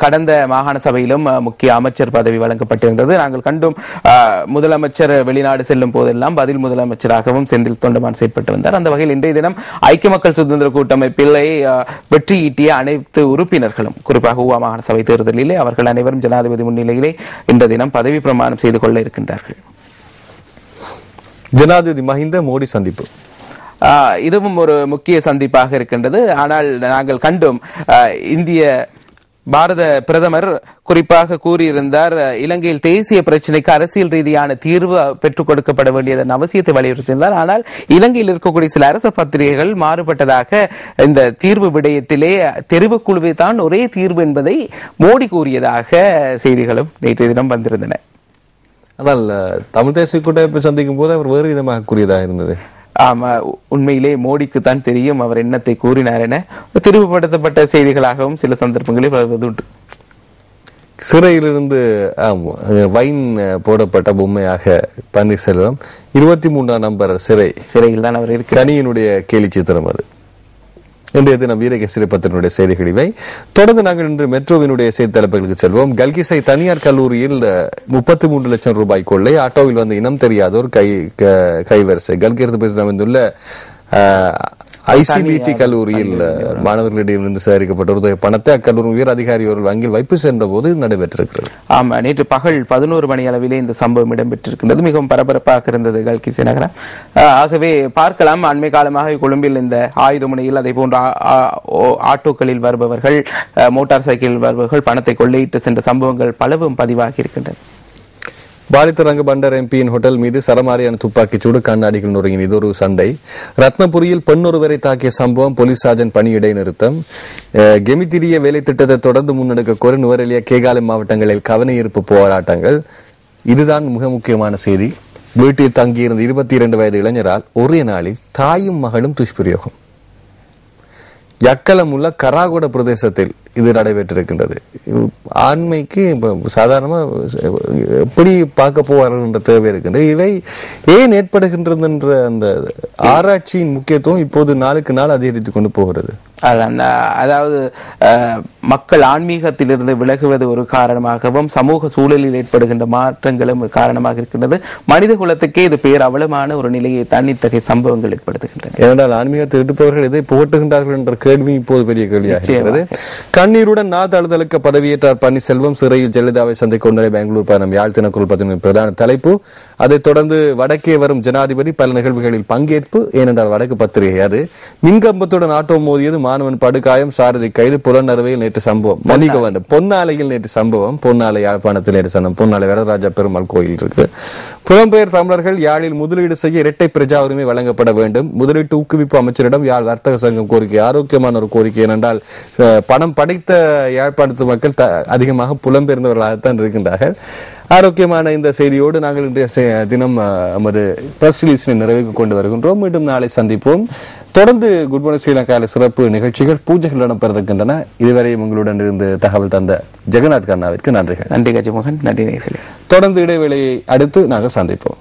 கடந்த மாகாண சபையிலும் முக்கிய அமைச்சர் பதவி வழங்கப்பட்டிருந்தது. நாங்கள் கண்டும் முதலமைச்சர் வெளிநாடு செல்லும் போதெல்லாம் பதில் முதலமைச்சராகவும் செந்தில் தொண்டமான் செயற்பட்டு வந்தார். அந்த வகையில் இன்றைய தினம் ஐக்கிய மக்கள் சுதந்திர கூட்டமைப்பில் வெற்றி ஈட்டிய அனைத்து உறுப்பினர்களும், குறிப்பாக ஊவா மாகாண சபை தேர்தலிலே அவர்கள் அனைவரும் ஜனாதிபதி முன்னிலையிலே இன்றைய தினம் பதவி பிரமாணம் செய்து கொள்ள இருக்கின்றார்கள். ஜனாதிபதி மஹிந்த மோடி சந்திப்பு இதுவும் ஒரு முக்கிய சந்திப்பாக இருக்கின்றது. ஆனால் நாங்கள் கண்டும் இந்திய பாரத பிரதமர் குறிப்பாக கூறியிருந்தார், இலங்கையில் தேசிய பிரச்சினைக்கு அரசியல் ரீதியான தீர்வு பெற்றுக் கொடுக்கப்பட வேண்டியதன் அவசியத்தை வலியுறுத்தியிருந்தார். ஆனால் இலங்கையில் இருக்கக்கூடிய சில அரசு பத்திரிகைகள் மாறுபட்டதாக இந்த தீர்வு விடயத்திலே தெரிவுக்குழுவே தான் ஒரே தீர்வு என்பதை மோடி கூறியதாக செய்திகளும் நேற்றைய தினம் வந்திருந்தன. ஆனால் தமிழ் தேசிய கூட்டமைப்பை சந்திக்கும் போது அவர் வேறு விதமாக கூறியதாக இருந்தது. ஆமா, உண்மையிலே மோடிக்கு தான் தெரியும் அவர் என்னத்தை கூறினார் என திருவுபடுத்தப்பட்ட செய்திகளாகவும் சில சந்தர்ப்பங்களில் வருவது உண்டு. சிறையிலிருந்து வைன் போடப்பட்ட பொம்மையாக பன்னீர்செல்வம் 23ஆம் நம்பர் சிறையில் தான் அவர் இருக்கு. கனியினுடைய கேலி சித்திரம் அது. இன்றைய தினம் வீரகேசரி பத்திரிகையினுடைய செய்திகள் இவை. தொடர்ந்து நாங்கள் இன்று மெட்ரோவினுடைய செய்தி தலைப்புகளுக்கு செல்வோம். கல்கிசை தனியார் கல்லூரியில் 33 லட்சம் ரூபாய் கொள்ளை. ஆட்டோவில் வந்து இனம் தெரியாதோர் கைவரிசை. கல்கிருந்து பேசி அமைந்துள்ள ஐசிபிடி கல்லூரியில் மாணவர்களிடமிருந்து சேகரிக்கப்பட்ட பணத்தை அக்கல்லூரி உயர் அதிகாரி அவர்கள் வங்கியில் வைப்பு சென்ற போது நடைபெற்றிருக்கிறது. ஆமா, நேற்று பகல் 11 மணி அளவிலே இந்த சம்பவம் இடம்பெற்றிருக்கின்றது. மிகவும் பரபரப்பாக இருந்தது கல்கிசை நகரம். ஆகவே பார்க்கலாம், அண்மை காலமாக கொழும்பில் இந்த ஆயுத முனையில் அதே போன்ற ஆட்டோக்களில் வருபவர்கள், மோட்டார் சைக்கிளில் வருபவர்கள் பணத்தை கொள்ளையிட்டு சென்ற சம்பவங்கள் பலவும் பதிவாகி இருக்கின்றன. பாலித்தரங்க பண்டர் எம்பியின் ஹோட்டல் மீது சரமாரியான துப்பாக்கிச் சூடு, கண்ணாடிகள் நொறுங்கின. இது ஒரு சண்டை. ரத்னபுரியில் பெண்ணொருவரை தாக்கிய சம்பவம், போலீஸ் சார்ஜன் பணி இடைநிறுத்தம். கெமித்திரிய வேலை திட்டத்தை தொடர்ந்து முன்னெடுக்க கோரி நுவரெலியா, கேகாலை மாவட்டங்களில் கவன ஈர்ப்பு போராட்டங்கள். இதுதான் மிக முக்கியமான செய்தி. வீட்டில் தங்கியிருந்த 22 வயது இளைஞரால் ஒரே நாளில் தாயும் மகளும் துஷ்பிரயோகம். யக்கலமுள்ள கராகோட பிரதேசத்தில் இது நடைபெற்றிருக்கின்றது. ஆண்மைக்கு சாதாரணமா எப்படி பார்க்க போவார்கள் தேவை இருக்கின்றது. இவை ஏன் ஏற்படுகின்றது என்ற அந்த ஆராய்ச்சியின் முக்கியத்துவம் இப்போது நாளுக்கு நாள் அதிகரித்துக் கொண்டு போகிறது. அதாவது மக்கள் ஆன்மீகத்திலிருந்து விலகுவது ஒரு காரணமாகவும் சமூக சூழலில் ஏற்படுகின்ற மாற்றங்களும் காரணமாக இருக்கின்றது. மனித குலத்துக்கே இது பேரவலமான ஒரு நிலையை தன்னித்தகைய சம்பவங்கள் ஏற்படுத்துகின்றன. ஏனென்றால் ஆன்மீகத்தை இருப்பவர்கள் எதை புகட்டுகின்றார்கள் என்ற கேள்வி இப்போது பெரிய கேள்வியாக இருக்கிறது. கண்ணீருடன் தழுதலுக்க பதவியேற்றார் பன்னீர்செல்வம். சிறையில் ஜெயலலிதாவை சந்திக்க கொண்டே பெங்களூர் பயணம். யாழ் தினக்குரல் 11 பிரதான தலைப்பு. அதைத் தொடர்ந்து வடக்கே வரும் ஜனாதிபதி, பல நிகழ்வுகளில் பங்கேற்பு. ஏனென்றால் வடக்கு பத்திரிகை அது. மின்கம்பத்துடன் ஆட்டோ மோதியது, மாணவன் படுகாயம், சாரதி கைது. புலனறுவையில் நேற்று சம்பவம். மன்னிக்க வேண்டும், பொன்னாலையில் நேற்று சம்பவம். பொன்னாலை யாழ்ப்பாணத்தில் நேற்று சம்பவம். பொன்னாலை வரதராஜா பெருமாள் கோயில் இருக்கு. புலம்பெயர் தமிழர்கள் யாழில் முதலீடு செய்ய இரட்டை பிரஜா உரிமை வழங்கப்பட வேண்டும். முதலீட்டு ஊக்குவிப்பு அமைச்சரிடம் யாழ் வர்த்தக சங்கம் கோரிக்கை. ஆரோக்கியமான ஒரு கோரிக்கை. ஏனென்றால் பணம் படைத்த யாழ்ப்பாணத்து மக்கள் அதிகமாக புலம்பெயர்ந்தவர்களாகத்தான் இருக்கின்றார்கள். ஆரோக்கியமான இந்த செய்தியோடு நாங்கள் இன்றைய தினம் நமது பிரஸ் ரிலீஸினை நிறைவுக்கு கொண்டு வருகின்றோம். மீண்டும் நாளை சந்திப்போம். தொடர்ந்து குட் மார்னிங் ஸ்ரீலங்காவில் சிறப்பு நிகழ்ச்சிகள், பூஜைகள் இடம்பெறுகின்றன. இதுவரை உங்களுடன் இருந்து தகவல் தந்த ஜெகநாத் கண்ணாவிற்கு நன்றிகள். நன்றி கஜமோகன். நன்றி நேயர்களே. தொடர்ந்து இடைவேளையை அடுத்து நாங்கள் சந்திப்போம்.